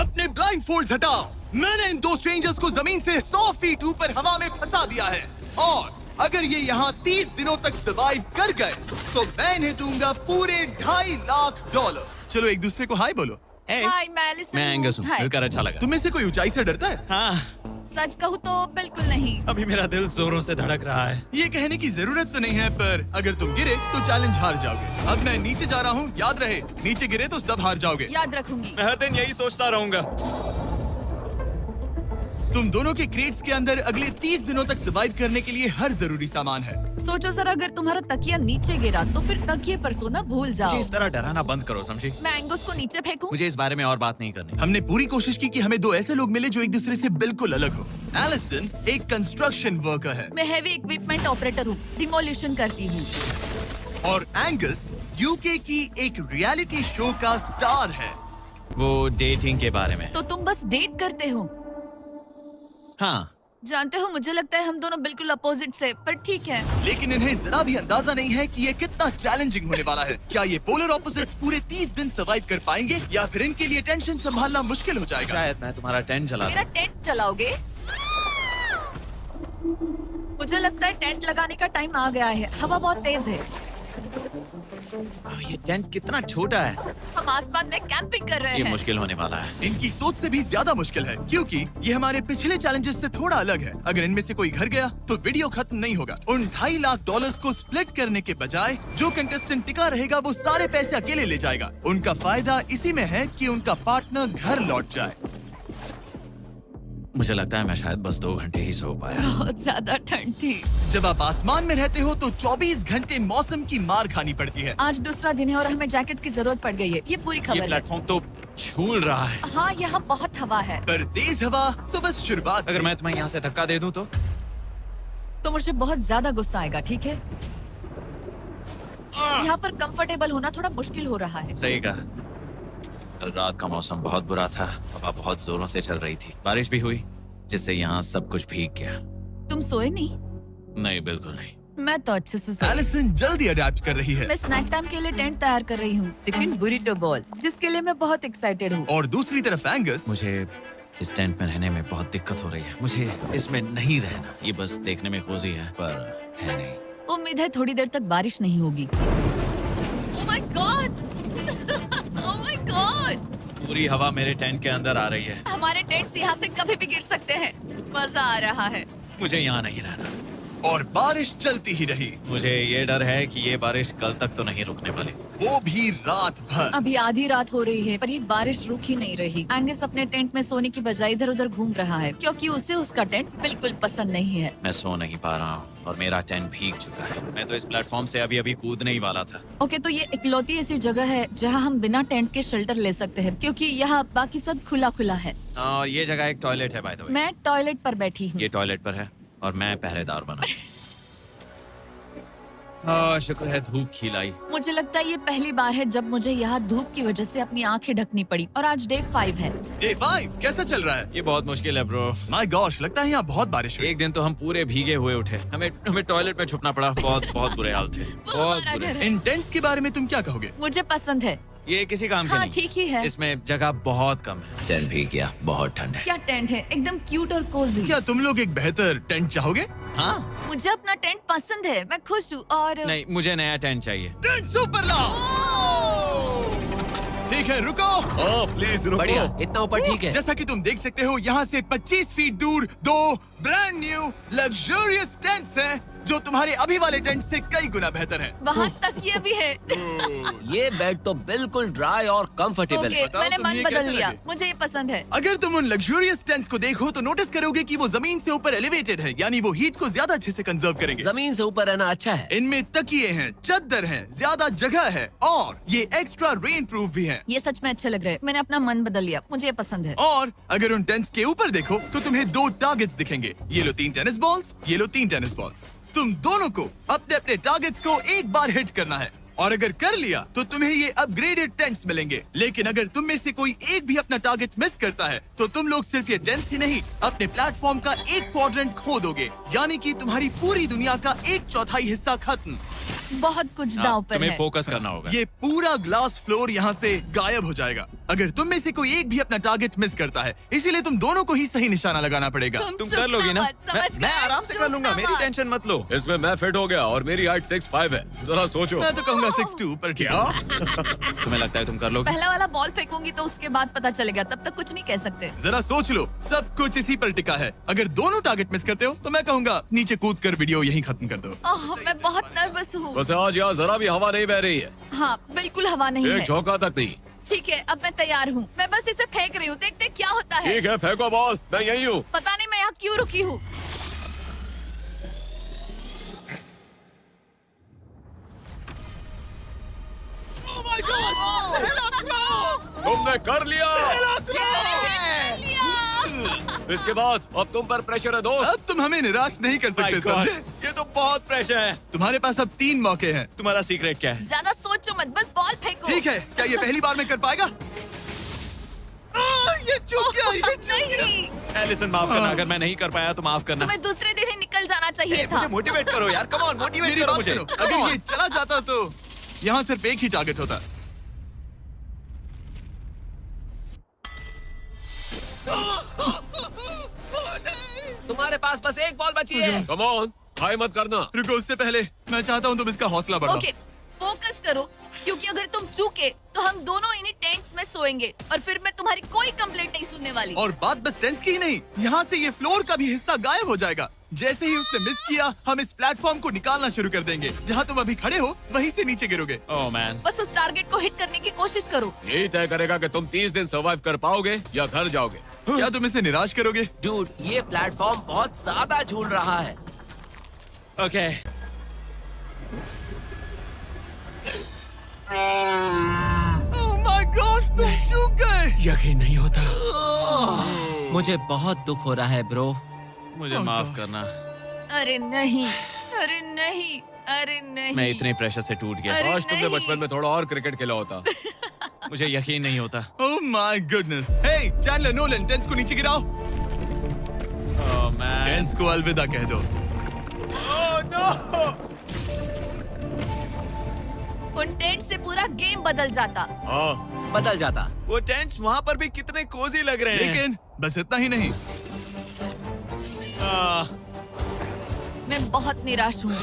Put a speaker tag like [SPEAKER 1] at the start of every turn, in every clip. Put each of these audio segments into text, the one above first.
[SPEAKER 1] अपने blind fold हटाओ। मैंने इन दो स्ट्रेंजर्स को जमीन से 100 फीट ऊपर हवा में फंसा दिया है और अगर ये यहाँ 30 दिनों तक सर्वाइव कर गए तो मैं इन्हें दूंगा पूरे $2.5 लाख। चलो एक दूसरे को हाय बोलो।
[SPEAKER 2] हाय, मैं एलिसन
[SPEAKER 3] मैं एंगस हूँ, मिलकर अच्छा लगा।
[SPEAKER 1] तुम्हें से कोई ऊंचाई से डरता है?
[SPEAKER 3] हाँ,
[SPEAKER 2] सच कहूँ तो बिल्कुल नहीं।
[SPEAKER 3] अभी मेरा दिल जोरों से धड़क रहा है।
[SPEAKER 1] ये कहने की जरूरत तो नहीं है, पर अगर तुम गिरे तो चैलेंज हार जाओगे। अब मैं नीचे जा रहा हूँ, याद रहे नीचे गिरे तो सब हार जाओगे।
[SPEAKER 2] याद रखूंगी।
[SPEAKER 3] मैं हर दिन यही सोचता रहूंगा।
[SPEAKER 1] तुम दोनों के क्रेट्स के अंदर अगले 30 दिनों तक सर्वाइव करने के लिए हर जरूरी सामान है।
[SPEAKER 2] सोचो जरा, अगर तुम्हारा तकिया नीचे गिरा तो फिर तकिए पर सोना भूल
[SPEAKER 3] मुझे
[SPEAKER 2] जाओ।
[SPEAKER 3] इस तरह डराना बंद करो, समझी?
[SPEAKER 2] मैं एंगस को नीचे फेंकूं?
[SPEAKER 3] मुझे इस बारे में और बात नहीं करनी।
[SPEAKER 1] हमने पूरी कोशिश की कि हमें दो ऐसे लोग मिले जो एक दूसरे से बिल्कुल अलग हो। एलिसन एक कंस्ट्रक्शन वर्कर है
[SPEAKER 2] मैं हेवी इक्विपमेंट ऑपरेटर हूँ, डिमोलिशन करती हूँ।
[SPEAKER 1] और एंगस यूके की एक रियलिटी शो का स्टार है।
[SPEAKER 3] वो डेटिंग के बारे में।
[SPEAKER 2] तो तुम बस डेट करते हो?
[SPEAKER 3] हाँ,
[SPEAKER 2] जानते हो, मुझे लगता है हम दोनों बिल्कुल अपोजिट से, पर ठीक है।
[SPEAKER 1] लेकिन इन्हें जरा भी अंदाजा नहीं है कि ये कितना चैलेंजिंग होने वाला है। क्या ये पोलर ऑपोजिट्स पूरे 30 दिन सर्वाइव कर पाएंगे या फिर इनके लिए टेंशन संभालना मुश्किल हो जाएगा?
[SPEAKER 3] शायद मैं तुम्हारा टेंट चला
[SPEAKER 2] मेरा टेंट चलाओगे? मुझे लगता है टेंट लगाने का टाइम आ गया है। हवा बहुत तेज है।
[SPEAKER 3] ये टेंट कितना छोटा है।
[SPEAKER 2] हम आसमान में कैंपिंग कर रहे
[SPEAKER 3] ये
[SPEAKER 2] हैं।
[SPEAKER 3] मुश्किल होने वाला है।
[SPEAKER 1] इनकी सोच से भी ज्यादा मुश्किल है क्योंकि ये हमारे पिछले चैलेंजेस से थोड़ा अलग है। अगर इनमें से कोई घर गया तो वीडियो खत्म नहीं होगा। उन $2.5 लाख को स्प्लिट करने के बजाय जो कंटेस्टेंट टिका रहेगा वो सारे पैसे अकेले ले जाएगा। उनका फायदा इसी में है कि उनका पार्टनर घर लौट जाए।
[SPEAKER 3] मुझे लगता है मैं शायद बस 2 घंटे ही सो पाया।
[SPEAKER 2] बहुत ज्यादा ठंड थी।
[SPEAKER 1] जब आप आसमान में रहते हो तो 24 घंटे मौसम की मार खानी पड़ती है।
[SPEAKER 2] आज दूसरा दिन है और हमें जैकेट्स की जरूरत पड़ गई है। ये पूरी
[SPEAKER 3] ये
[SPEAKER 2] खबर है।
[SPEAKER 3] प्लेटफॉर्म तो झूल रहा है।
[SPEAKER 2] हाँ, यहाँ बहुत हवा है।
[SPEAKER 1] पर तेज हवा तो बस शुरुआत।
[SPEAKER 3] अगर मैं तुम्हें यहाँ से धक्का दे दूं
[SPEAKER 2] तो मुझे बहुत ज्यादा गुस्सा आएगा, ठीक है? यहाँ पर कंफर्टेबल होना थोड़ा मुश्किल हो रहा है।
[SPEAKER 3] सही कहा। कल रात का मौसम बहुत बुरा था। हवा बहुत जोरों से चल रही थी। बारिश भी हुई जिससे यहाँ सब कुछ भीग गया।
[SPEAKER 2] तुम सोए नहीं?
[SPEAKER 3] नहीं, बिल्कुल नहीं।
[SPEAKER 2] मैं तो अच्छे से सोई।
[SPEAKER 1] एलिसन जल्दी अडेप्ट कर रही है
[SPEAKER 2] मैं स्नैक टाइम के लिए टेंट तैयार कर रही हूँ, चिकन बुरिटो बॉल, जिसके लिए मैं बहुत एक्साइटेड हूँ।
[SPEAKER 1] और दूसरी तरफ एंगस।
[SPEAKER 3] मुझे इस टेंट में रहने में बहुत दिक्कत हो रही है। मुझे इसमें नहीं रहना। ये बस देखने में कोजी है पर है नहीं।
[SPEAKER 2] उम्मीद है थोड़ी देर तक बारिश नहीं होगी। Oh my God! Oh my God!
[SPEAKER 3] पूरी हवा मेरे टेंट के अंदर आ रही है।
[SPEAKER 2] हमारे टेंट्स यहाँ से कभी भी गिर सकते हैं। मजा आ रहा है।
[SPEAKER 3] मुझे यहाँ नहीं रहना।
[SPEAKER 1] और बारिश चलती ही रही।
[SPEAKER 3] मुझे ये डर है कि ये बारिश कल तक तो नहीं रुकने वाली।
[SPEAKER 1] वो भी रात भर।
[SPEAKER 2] अभी आधी रात हो रही है पर ये बारिश रुक ही नहीं रही। एंगस अपने टेंट में सोने की बजाय इधर उधर घूम रहा है क्योंकि उसे उसका टेंट बिल्कुल पसंद नहीं है।
[SPEAKER 3] मैं सो नहीं पा रहा हूँ और मेरा टेंट भीग चुका है। मैं तो इस प्लेटफॉर्म से अभी कूदने ही वाला था।
[SPEAKER 2] ओके, तो ये इकलौती ऐसी जगह है जहाँ हम बिना टेंट के शेल्टर ले सकते हैं क्योंकि यहाँ बाकी सब खुला खुला है।
[SPEAKER 3] और ये जगह एक टॉयलेट है बाय द वे।
[SPEAKER 2] मैं टॉयलेट पर बैठी हूँ।
[SPEAKER 3] ये टॉयलेट पर है और मैं पहरेदार बना। शुक्र है धूप खिलाई।
[SPEAKER 2] मुझे लगता है ये पहली बार है जब मुझे यहाँ धूप की वजह से अपनी आंखें ढकनी पड़ी। और आज डे 5 है।
[SPEAKER 1] डे 5 कैसा चल रहा है?
[SPEAKER 3] ये बहुत मुश्किल है ब्रो।
[SPEAKER 1] माय गॉश, लगता है यहाँ बहुत बारिश हुई।
[SPEAKER 3] एक दिन तो हम पूरे भीगे हुए उठे। हमें टॉयलेट में छुपना पड़ा। बहुत बुरे हाल थे। बहुत
[SPEAKER 2] हमारा
[SPEAKER 3] बुरे।
[SPEAKER 2] घर है।
[SPEAKER 1] इन टेंट्स के बारे में तुम क्या कहोगे?
[SPEAKER 2] मुझे पसंद है।
[SPEAKER 3] ये किसी काम का
[SPEAKER 2] हाँ,
[SPEAKER 3] नहीं।
[SPEAKER 2] ठीक ही है।
[SPEAKER 3] इसमें जगह बहुत कम है। टेंट भीग गया। बहुत ठंड है।
[SPEAKER 2] क्या टेंट है, एकदम क्यूट और कोजी।
[SPEAKER 1] क्या तुम लोग एक बेहतर टेंट चाहोगे?
[SPEAKER 3] हाँ।
[SPEAKER 2] मुझे अपना टेंट पसंद है, मैं खुश हूँ। और
[SPEAKER 3] नहीं, मुझे नया टेंट चाहिए।
[SPEAKER 1] टेंट सुपर लाओ। ठीक है, रुको।
[SPEAKER 4] प्लीज रुको।
[SPEAKER 3] बढ़िया, इतना ऊपर ठीक है।
[SPEAKER 1] जैसा कि तुम देख सकते हो यहाँ से 25 फीट दूर 2 ब्रांड न्यू लग्जरियस टेंट्स हैं जो तुम्हारे अभी वाले टेंट से कई गुना बेहतर हैं।
[SPEAKER 2] वहाँ तकिए भी है।
[SPEAKER 4] ये बेड तो बिल्कुल ड्राई और कंफर्टेबल
[SPEAKER 2] ओके,
[SPEAKER 4] है।
[SPEAKER 1] बताओ
[SPEAKER 2] मैंने
[SPEAKER 1] तुम्हें
[SPEAKER 2] मन
[SPEAKER 1] ये
[SPEAKER 2] बदल
[SPEAKER 1] कैसे
[SPEAKER 2] लिया।
[SPEAKER 1] लगे?
[SPEAKER 2] मुझे ये पसंद है।
[SPEAKER 1] अगर तुम उन लग्जरियस टेंट्स को देखो तो नोटिस करोगे कि वो जमीन से ऊपर एलिवेटेड है, यानी वो हीट को ज्यादा अच्छे से कंजर्व करेंगे।
[SPEAKER 4] जमीन से ऊपर रहना अच्छा है।
[SPEAKER 1] इनमें तकिए हैं, चद्दर हैं, ज्यादा जगह है और ये एक्स्ट्रा रेन प्रूफ भी हैं।
[SPEAKER 2] ये सच में अच्छे लग रहे हैं। मैंने अपना मन बदल लिया, मुझे ये पसंद है।
[SPEAKER 1] और अगर उन टेंट्स के ऊपर देखो तो तुम्हें 2 टारगेट्स दिखेंगे। ये लो 3 टेनिस बॉल्स, ये लो 3 टेनिस बॉल्स। तुम दोनों को अपने अपने टारगेट्स को एक बार हिट करना है और अगर कर लिया तो तुम्हें ये अपग्रेडेड टेंट्स मिलेंगे। लेकिन अगर तुम में से कोई एक भी अपना टारगेट मिस करता है तो तुम लोग सिर्फ ये टेंट्स ही नहीं, अपने प्लेटफॉर्म का एक क्वाड्रेंट खो दोगे, यानी कि तुम्हारी पूरी दुनिया का 1/4 हिस्सा खत्म।
[SPEAKER 2] बहुत कुछ दांव पर
[SPEAKER 3] तुम्हें
[SPEAKER 2] है।
[SPEAKER 3] फोकस करना होगा।
[SPEAKER 1] ये पूरा ग्लास फ्लोर यहाँ से गायब हो जाएगा अगर तुम में से कोई एक भी अपना टारगेट मिस करता है, इसीलिए तुम दोनों को ही सही निशाना लगाना पड़ेगा।
[SPEAKER 3] तुम
[SPEAKER 2] चुप
[SPEAKER 3] कर लोगी ना?
[SPEAKER 2] मत, समझ
[SPEAKER 3] मैं
[SPEAKER 2] गए?
[SPEAKER 3] आराम से
[SPEAKER 2] चुप
[SPEAKER 3] कर लूंगा,
[SPEAKER 2] ना
[SPEAKER 3] मेरी
[SPEAKER 2] मत।
[SPEAKER 3] टेंशन मत लो।
[SPEAKER 4] इसमें मैं फिट हो गया और मेरी हाइट 6'5" है। जरा सोचो।
[SPEAKER 1] मैं तो कहूंगा 6'2", पर क्या?
[SPEAKER 3] तुम्हें लगता है तुम कर लोगे?
[SPEAKER 2] पहला वाला बॉल फेंकूंगी तो उसके बाद पता चलेगा, तब तक कुछ नहीं कह सकते।
[SPEAKER 1] जरा सोच लो, सब कुछ इसी पर टिका है। अगर दोनों टारगेट मिस करते हो तो मैं कहूंगा नीचे कूद कर वीडियो यहीं खत्म कर दो।
[SPEAKER 2] ओह, मैं बहुत नर्वस हूँ।
[SPEAKER 4] बस आज यहाँ जरा भी हवा नहीं बह रही है,
[SPEAKER 2] हाँ, बिल्कुल हवा नहीं
[SPEAKER 4] एक
[SPEAKER 2] है।
[SPEAKER 4] झोंका तक नहीं।
[SPEAKER 2] ठीक है, अब मैं तैयार हूँ। मैं बस इसे फेंक रही हूँ, देखते क्या होता है।
[SPEAKER 4] ठीक है, फेंको बॉल, मैं यही हूँ।
[SPEAKER 2] पता नहीं मैं यहाँ क्यों रुकी हूँ।
[SPEAKER 4] तुमने कर लिया।
[SPEAKER 2] लिया।
[SPEAKER 4] इसके बाद अब तुम पर प्रेशर है दोस्त।
[SPEAKER 1] अब तुम हमें निराश नहीं कर सकते,
[SPEAKER 3] My God,
[SPEAKER 1] समझे?
[SPEAKER 3] ये तो बहुत प्रेशर है।
[SPEAKER 1] तुम्हारे पास अब 3 मौके हैं।
[SPEAKER 3] तुम्हारा सीक्रेट क्या है?
[SPEAKER 2] ज्यादा सोचो मत, बस बॉल फेंको।
[SPEAKER 1] ठीक है, क्या ये पहली बार में कर पाएगा? ये चूक गया, ये चूक गया।
[SPEAKER 2] नहीं,
[SPEAKER 3] एलिसन माफ करना, अगर मैं नहीं कर पाया तो माफ करना।
[SPEAKER 2] तुम्हें दूसरे दिन ही निकल जाना चाहिए था।
[SPEAKER 3] मुझे मोटिवेट करो यार, कम ऑन, मोटिवेट
[SPEAKER 1] मेरी
[SPEAKER 3] करो
[SPEAKER 1] बात
[SPEAKER 3] मुझे।
[SPEAKER 1] सुनो,
[SPEAKER 3] Come
[SPEAKER 1] अगर
[SPEAKER 3] on।
[SPEAKER 1] ये चला जाता तो यहाँ सिर्फ एक ही टारगेट होता।
[SPEAKER 4] तुम्हारे पास बस एक बॉल बची है। कम ऑन, हाई मत करना।
[SPEAKER 1] रुको, उससे पहले मैं चाहता हूँ तुम इसका हौसला बढ़ाओ।
[SPEAKER 2] ओके, फोकस करो, क्योंकि अगर तुम चूके तो हम दोनों इन्हीं टेंट्स में सोएंगे और फिर मैं तुम्हारी कोई कंप्लेंट नहीं सुनने वाली।
[SPEAKER 1] और बात बस टेंस की ही नहीं, यहाँ से ये फ्लोर का भी हिस्सा गायब हो जाएगा। जैसे ही उसने मिस किया, हम इस प्लेटफॉर्म को निकालना शुरू कर देंगे। जहाँ तुम अभी खड़े हो, वहीं से नीचे गिरोगे।
[SPEAKER 3] ओह मैन,
[SPEAKER 2] बस उस टारगेट को हिट करने की कोशिश करो।
[SPEAKER 4] यही तय करेगा कि तुम 30 दिन सर्वाइव कर पाओगे या घर जाओगे।
[SPEAKER 1] क्या तुम इसे निराश करोगे?
[SPEAKER 4] डूड, ये प्लेटफॉर्म बहुत ज्यादा झूल रहा है।
[SPEAKER 3] ओके।
[SPEAKER 1] ओह माय गॉड, तुम चूक गए।
[SPEAKER 3] यकीन नहीं होता।
[SPEAKER 4] मुझे बहुत दुख हो रहा है ब्रो।
[SPEAKER 3] मुझे
[SPEAKER 1] Oh
[SPEAKER 3] माफ
[SPEAKER 1] God.
[SPEAKER 3] करना,
[SPEAKER 2] अरे नहीं, अरे नहीं, अरे नहीं।
[SPEAKER 3] मैं इतने प्रेशर से टूट गया।
[SPEAKER 2] अरे
[SPEAKER 4] काश तुमने
[SPEAKER 2] नहीं।
[SPEAKER 4] बचपन में थोड़ा और क्रिकेट खेला होता।
[SPEAKER 3] मुझे यकीन नहीं होता।
[SPEAKER 1] Oh my goodness. Hey Chandler, Nolan, tents को नीचे गिराओ।
[SPEAKER 3] Oh man.
[SPEAKER 1] टेंस को अलविदा कह दो।
[SPEAKER 2] उन टेंट से पूरा गेम बदल जाता।
[SPEAKER 4] हाँ, बदल जाता।
[SPEAKER 3] वो टेंट्स वहाँ पर भी कितने कोजी लग रहे हैं।
[SPEAKER 1] लेकिन बस इतना ही नहीं,
[SPEAKER 3] आह,
[SPEAKER 2] मैं बहुत निराश हूँ।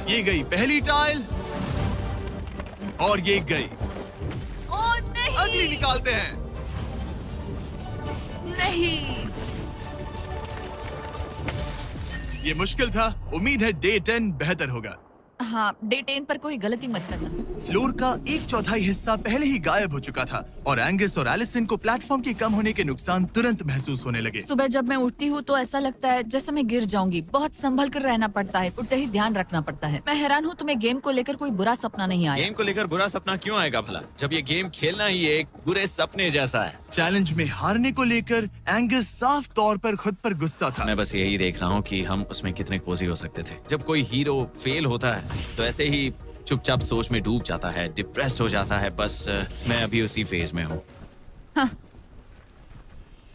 [SPEAKER 1] ये गई पहली टाइल और ये गई।
[SPEAKER 2] ओह नहीं,
[SPEAKER 1] अगली निकालते हैं।
[SPEAKER 2] नहीं।
[SPEAKER 1] ये मुश्किल था, उम्मीद है डे 10 बेहतर होगा।
[SPEAKER 2] हाँ, डे 10 पर कोई गलती मत करना।
[SPEAKER 1] फ्लोर का 1/4 हिस्सा पहले ही गायब हो चुका था और एंगस और एलिसन को प्लेटफॉर्म के कम होने के नुकसान तुरंत महसूस होने लगे।
[SPEAKER 2] सुबह जब मैं उठती हूँ तो ऐसा लगता है जैसे मैं गिर जाऊंगी। बहुत संभल कर रहना पड़ता है, उठते ही ध्यान रखना पड़ता है। मैं हैरान हूँ तुम्हें गेम को लेकर कोई बुरा सपना नहीं आया।
[SPEAKER 3] गेम को लेकर बुरा सपना क्यों आएगा भला, जब ये गेम खेलना ही एक बुरे सपने जैसा है।
[SPEAKER 1] चैलेंज में हारने को लेकर एंगस साफ तौर पर खुद पर गुस्सा था।
[SPEAKER 3] मैं बस यही देख रहा हूँ कि हम उसमें कितने कोजी हो सकते थे। जब कोई हीरो फेल होता है तो ऐसे ही चुपचाप सोच में डूब जाता है, डिप्रेस्ड हो जाता है। बस मैं अभी उसी फेज में हूँ।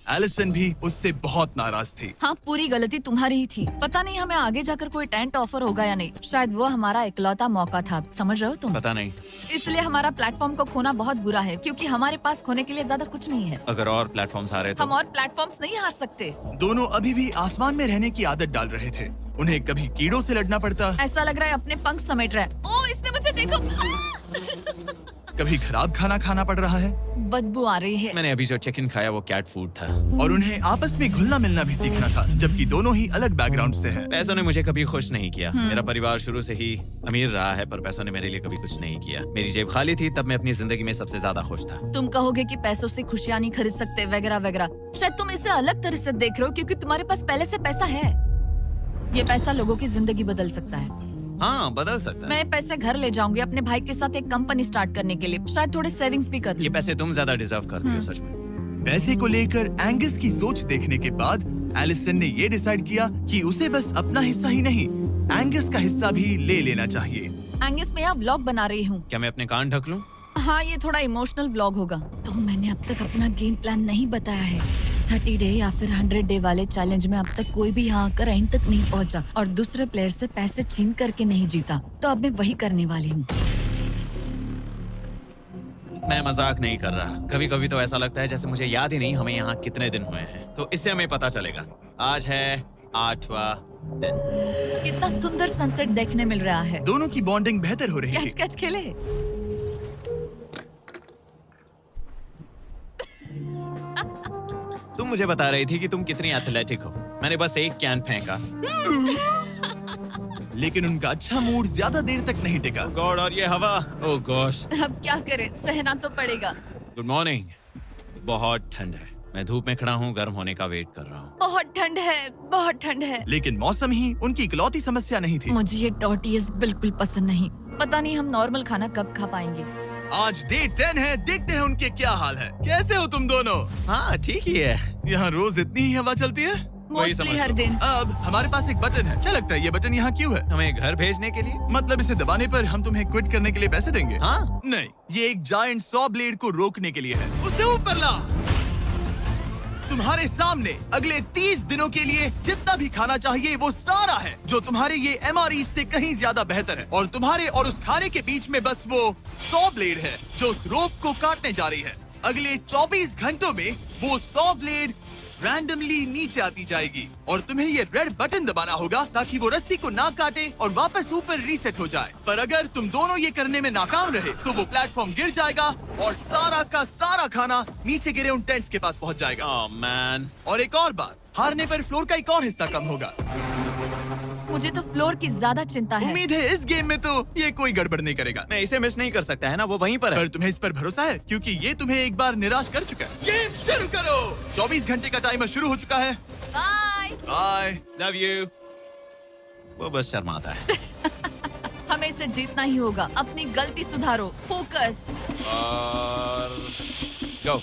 [SPEAKER 1] एलिसन भी उससे बहुत नाराज थी।
[SPEAKER 2] हाँ, पूरी गलती तुम्हारी ही थी। पता नहीं हमें आगे जाकर कोई टेंट ऑफर होगा या नहीं। शायद वो हमारा इकलौता मौका था, समझ रहे हो तुम?
[SPEAKER 3] पता नहीं,
[SPEAKER 2] इसलिए हमारा प्लेटफॉर्म को खोना बहुत बुरा है, क्योंकि हमारे पास खोने के लिए ज्यादा कुछ नहीं है।
[SPEAKER 3] अगर और प्लेटफॉर्म्स आ रहे तो
[SPEAKER 2] हम और प्लेटफॉर्म्स नहीं हार सकते।
[SPEAKER 1] दोनों अभी भी आसमान में रहने की आदत डाल रहे थे। उन्हें कभी कीड़ों से लड़ना पड़ता,
[SPEAKER 2] ऐसा लग रहा है अपने पंख समेट रहा है। ओह, इसने मुझे देखो।
[SPEAKER 1] कभी खराब खाना खाना पड़ रहा है
[SPEAKER 2] बदबू आ रही है।
[SPEAKER 3] मैंने अभी जो चिकन खाया वो कैट फूड था।
[SPEAKER 1] और उन्हें आपस में घुलना मिलना भी सीखना था, जबकि दोनों ही अलग बैकग्राउंड से हैं।
[SPEAKER 3] पैसों ने मुझे कभी खुश नहीं किया। मेरा परिवार शुरू से ही अमीर रहा है, पर पैसों ने मेरे लिए कभी कुछ नहीं किया। मेरी जेब खाली थी तब मैं अपनी जिंदगी में सबसे ज्यादा खुश था।
[SPEAKER 2] तुम कहोगे कि पैसों से खुशियां नहीं खरीद सकते वगैरह वगैरह। शायद तुम इसे अलग तरह से देख रहे हो, क्योंकि तुम्हारे पास पहले से पैसा है। ये पैसा लोगों की जिंदगी बदल सकता है।
[SPEAKER 3] हाँ, बदल सकता है।
[SPEAKER 2] मैं पैसे घर ले जाऊंगी अपने भाई के साथ एक कंपनी स्टार्ट करने के लिए। शायद थोड़े सेविंग्स भी कर
[SPEAKER 3] ये
[SPEAKER 2] लूं।
[SPEAKER 3] पैसे तुम ज्यादा डिजर्व करती हो सच में।
[SPEAKER 1] पैसे को लेकर एंगस की सोच देखने के बाद एलिसन ने ये डिसाइड किया कि उसे बस अपना हिस्सा ही नहीं, एंगस का हिस्सा भी ले लेना चाहिए।
[SPEAKER 2] एंगस, मैं यहाँ व्लॉग बना रही हूँ।
[SPEAKER 3] क्या मैं अपने कान ढक लूं?
[SPEAKER 2] हाँ, ये थोड़ा इमोशनल व्लॉग होगा। तो मैंने अब तक अपना गेम प्लान नहीं बताया है। 30 डे या फिर 100 डे वाले चैलेंज में अब तक कोई भी यहाँ आकर एंड तक नहीं पहुँचा और दूसरे प्लेयर से पैसे छीन करके नहीं जीता, तो अब मैं वही करने वाली हूँ।
[SPEAKER 3] मैं मजाक नहीं कर रहा। कभी कभी तो ऐसा लगता है जैसे मुझे याद ही नहीं हमें यहाँ कितने दिन हुए हैं। तो इससे हमें पता चलेगा। आज है 8वां दिन।
[SPEAKER 2] कितना सुंदर सनसेट देखने मिल रहा है।
[SPEAKER 1] दोनों की बॉन्डिंग बेहतर हो रही है।
[SPEAKER 2] कैच कैच खेले।
[SPEAKER 3] तुम मुझे बता रही थी कि तुम कितनी एथलेटिक हो। मैंने बस एक कैन फेंका।
[SPEAKER 1] लेकिन उनका अच्छा मूड ज्यादा देर तक नहीं टिका।
[SPEAKER 3] गॉड, और ये हवा। ओह गॉश।
[SPEAKER 2] अब क्या करें, सहना तो पड़ेगा।
[SPEAKER 3] Good morning. बहुत ठंड है। मैं धूप में खड़ा हूँ, गर्म होने का वेट कर रहा हूँ।
[SPEAKER 2] बहुत ठंड है, बहुत ठंड है।
[SPEAKER 1] लेकिन मौसम ही उनकी इकलौती समस्या नहीं थी।
[SPEAKER 2] मुझे ये टॉर्टियस बिल्कुल पसंद नहीं। पता नहीं हम नॉर्मल खाना कब खा पाएंगे।
[SPEAKER 1] आज डे 10 है, देखते हैं उनके क्या हाल है। कैसे हो तुम दोनों?
[SPEAKER 3] हाँ ठीक ही है।
[SPEAKER 1] यहाँ रोज इतनी ही हवा चलती है।
[SPEAKER 3] वही
[SPEAKER 2] मोस्टली
[SPEAKER 3] समझ
[SPEAKER 2] हर
[SPEAKER 3] लो।
[SPEAKER 2] दिन।
[SPEAKER 1] अब हमारे पास एक बटन है। क्या लगता है ये बटन यहाँ क्यों है?
[SPEAKER 3] हमें घर भेजने के लिए।
[SPEAKER 1] मतलब इसे दबाने पर हम तुम्हें क्विट करने के लिए पैसे देंगे?
[SPEAKER 3] हाँ।
[SPEAKER 1] नहीं, ये एक जायंट सॉ ब्लेड को रोकने के लिए है। उसे ऊपर ला। तुम्हारे सामने अगले 30 दिनों के लिए जितना भी खाना चाहिए वो सारा है, जो तुम्हारे ये MRE से कहीं ज्यादा बेहतर है। और तुम्हारे और उस खाने के बीच में बस वो सॉ ब्लेड है जो उस रोप को काटने जा रही है। अगले 24 घंटों में वो सॉ ब्लेड रैंडमली नीचे आती जाएगी और तुम्हें ये रेड बटन दबाना होगा ताकि वो रस्सी को ना काटे और वापस ऊपर रीसेट हो जाए। पर अगर तुम दोनों ये करने में नाकाम रहे तो वो प्लेटफॉर्म गिर जाएगा और सारा का सारा खाना नीचे गिरे उन टेंट्स के पास पहुंच जाएगा।
[SPEAKER 3] Oh man.
[SPEAKER 1] और एक और बात, हारने पर फ्लोर का एक और हिस्सा कम होगा।
[SPEAKER 2] मुझे तो फ्लोर की ज्यादा चिंता है।
[SPEAKER 1] उम्मीद है इस गेम में तो ये कोई गड़बड़ नहीं करेगा।
[SPEAKER 3] मैं इसे मिस नहीं कर सकता है ना, वो वहीं पर है।
[SPEAKER 1] पर तुम्हें इस पर भरोसा है क्योंकि ये तुम्हें एक बार निराश कर चुका है। गेम शुरू करो। 24 घंटे का टाइमर शुरू हो चुका है।
[SPEAKER 2] बाय।
[SPEAKER 1] बाय।
[SPEAKER 3] Love you. वो बस शर्माता है।
[SPEAKER 2] हमें इसे जीतना ही होगा। अपनी गलती सुधारो। फोकस।
[SPEAKER 3] और गो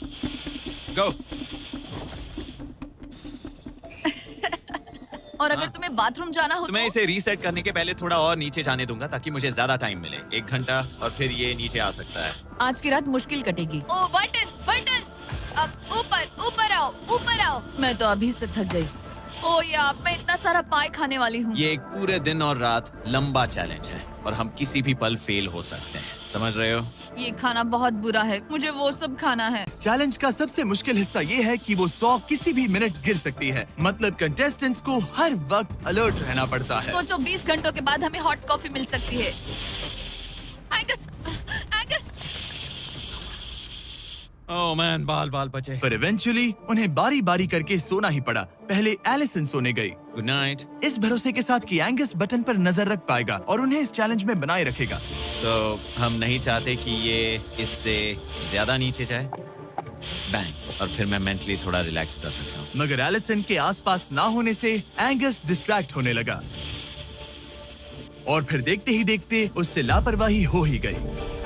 [SPEAKER 3] गो।
[SPEAKER 2] और अगर तुम्हें बाथरूम जाना हो
[SPEAKER 3] तो मैं इसे रीसेट करने के पहले थोड़ा और नीचे जाने दूंगा ताकि मुझे ज्यादा टाइम मिले। 1 घंटा और फिर ये नीचे आ सकता है।
[SPEAKER 2] आज की रात मुश्किल कटेगी। ओ बटन बटन। अब ऊपर ऊपर आओ, ऊपर आओ। मैं तो अभी से थक गई। ओ यार, मैं इतना सारा पाई खाने वाली हूँ।
[SPEAKER 3] ये एक पूरे दिन और रात लंबा चैलेंज है और हम किसी भी पल फेल हो सकते हैं। समझ रहे हो?
[SPEAKER 2] ये खाना बहुत बुरा है। मुझे वो सब खाना है।
[SPEAKER 1] इस चैलेंज का सबसे मुश्किल हिस्सा ये है कि वो 100 किसी भी मिनट गिर सकती है। मतलब कंटेस्टेंट्स को हर वक्त अलर्ट रहना पड़ता है।
[SPEAKER 2] सोचो 20 घंटों के बाद हमें हॉट कॉफी मिल सकती है। Angus, Angus.
[SPEAKER 3] ओह मैन, बाल बाल बचे।
[SPEAKER 1] पर इवेंचुअली उन्हें बारी बारी करके सोना ही पड़ा। पहले एलिसन सोने गई,
[SPEAKER 3] गुड नाइट।
[SPEAKER 1] इस भरोसे के साथ कि एंगस बटन पर नजर रख पाएगा और उन्हें इस चैलेंज में बनाए रखेगा।
[SPEAKER 3] तो हम नहीं चाहते कि ये इससे ज्यादा नीचे जाए। बैंग। और फिर मैं मेंटली थोड़ा रिलैक्स कर सकता हूँ।
[SPEAKER 1] मगर एलिसन के आसपास ना होने से एंगस डिस्ट्रैक्ट होने लगा और फिर देखते ही देखते उससे लापरवाही हो ही गई।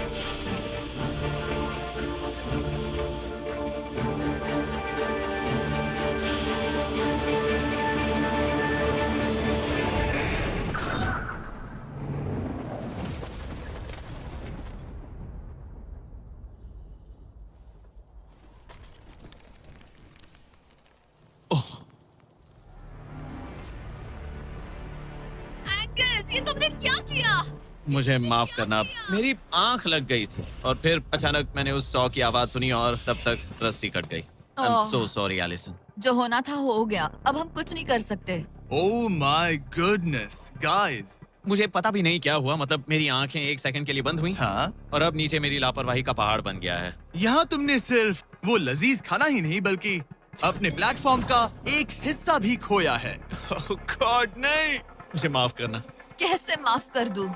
[SPEAKER 2] एंगस, ये तुमने क्या किया?
[SPEAKER 3] मुझे माफ करना, मेरी आंख लग गई थी और फिर अचानक मैंने उस 100 की आवाज सुनी और तब तक रस्सी कट गई। I am
[SPEAKER 2] oh.
[SPEAKER 3] So sorry Allison.
[SPEAKER 2] जो होना था हो गया। अब हम कुछ नहीं कर सकते।
[SPEAKER 1] ओह माय गुडनेस गाइस।
[SPEAKER 3] मुझे पता भी नहीं क्या हुआ। मतलब मेरी आंखें 1 सेकंड के लिए बंद हुई
[SPEAKER 1] हाँ,
[SPEAKER 3] और अब नीचे मेरी लापरवाही का पहाड़ बन गया है।
[SPEAKER 1] यहाँ तुमने सिर्फ वो लजीज खाना ही नहीं बल्कि अपने प्लेटफॉर्म का एक हिस्सा भी खोया है।
[SPEAKER 3] ओह गॉड, नहीं। मुझे माफ करना।
[SPEAKER 2] कैसे माफ कर दूं?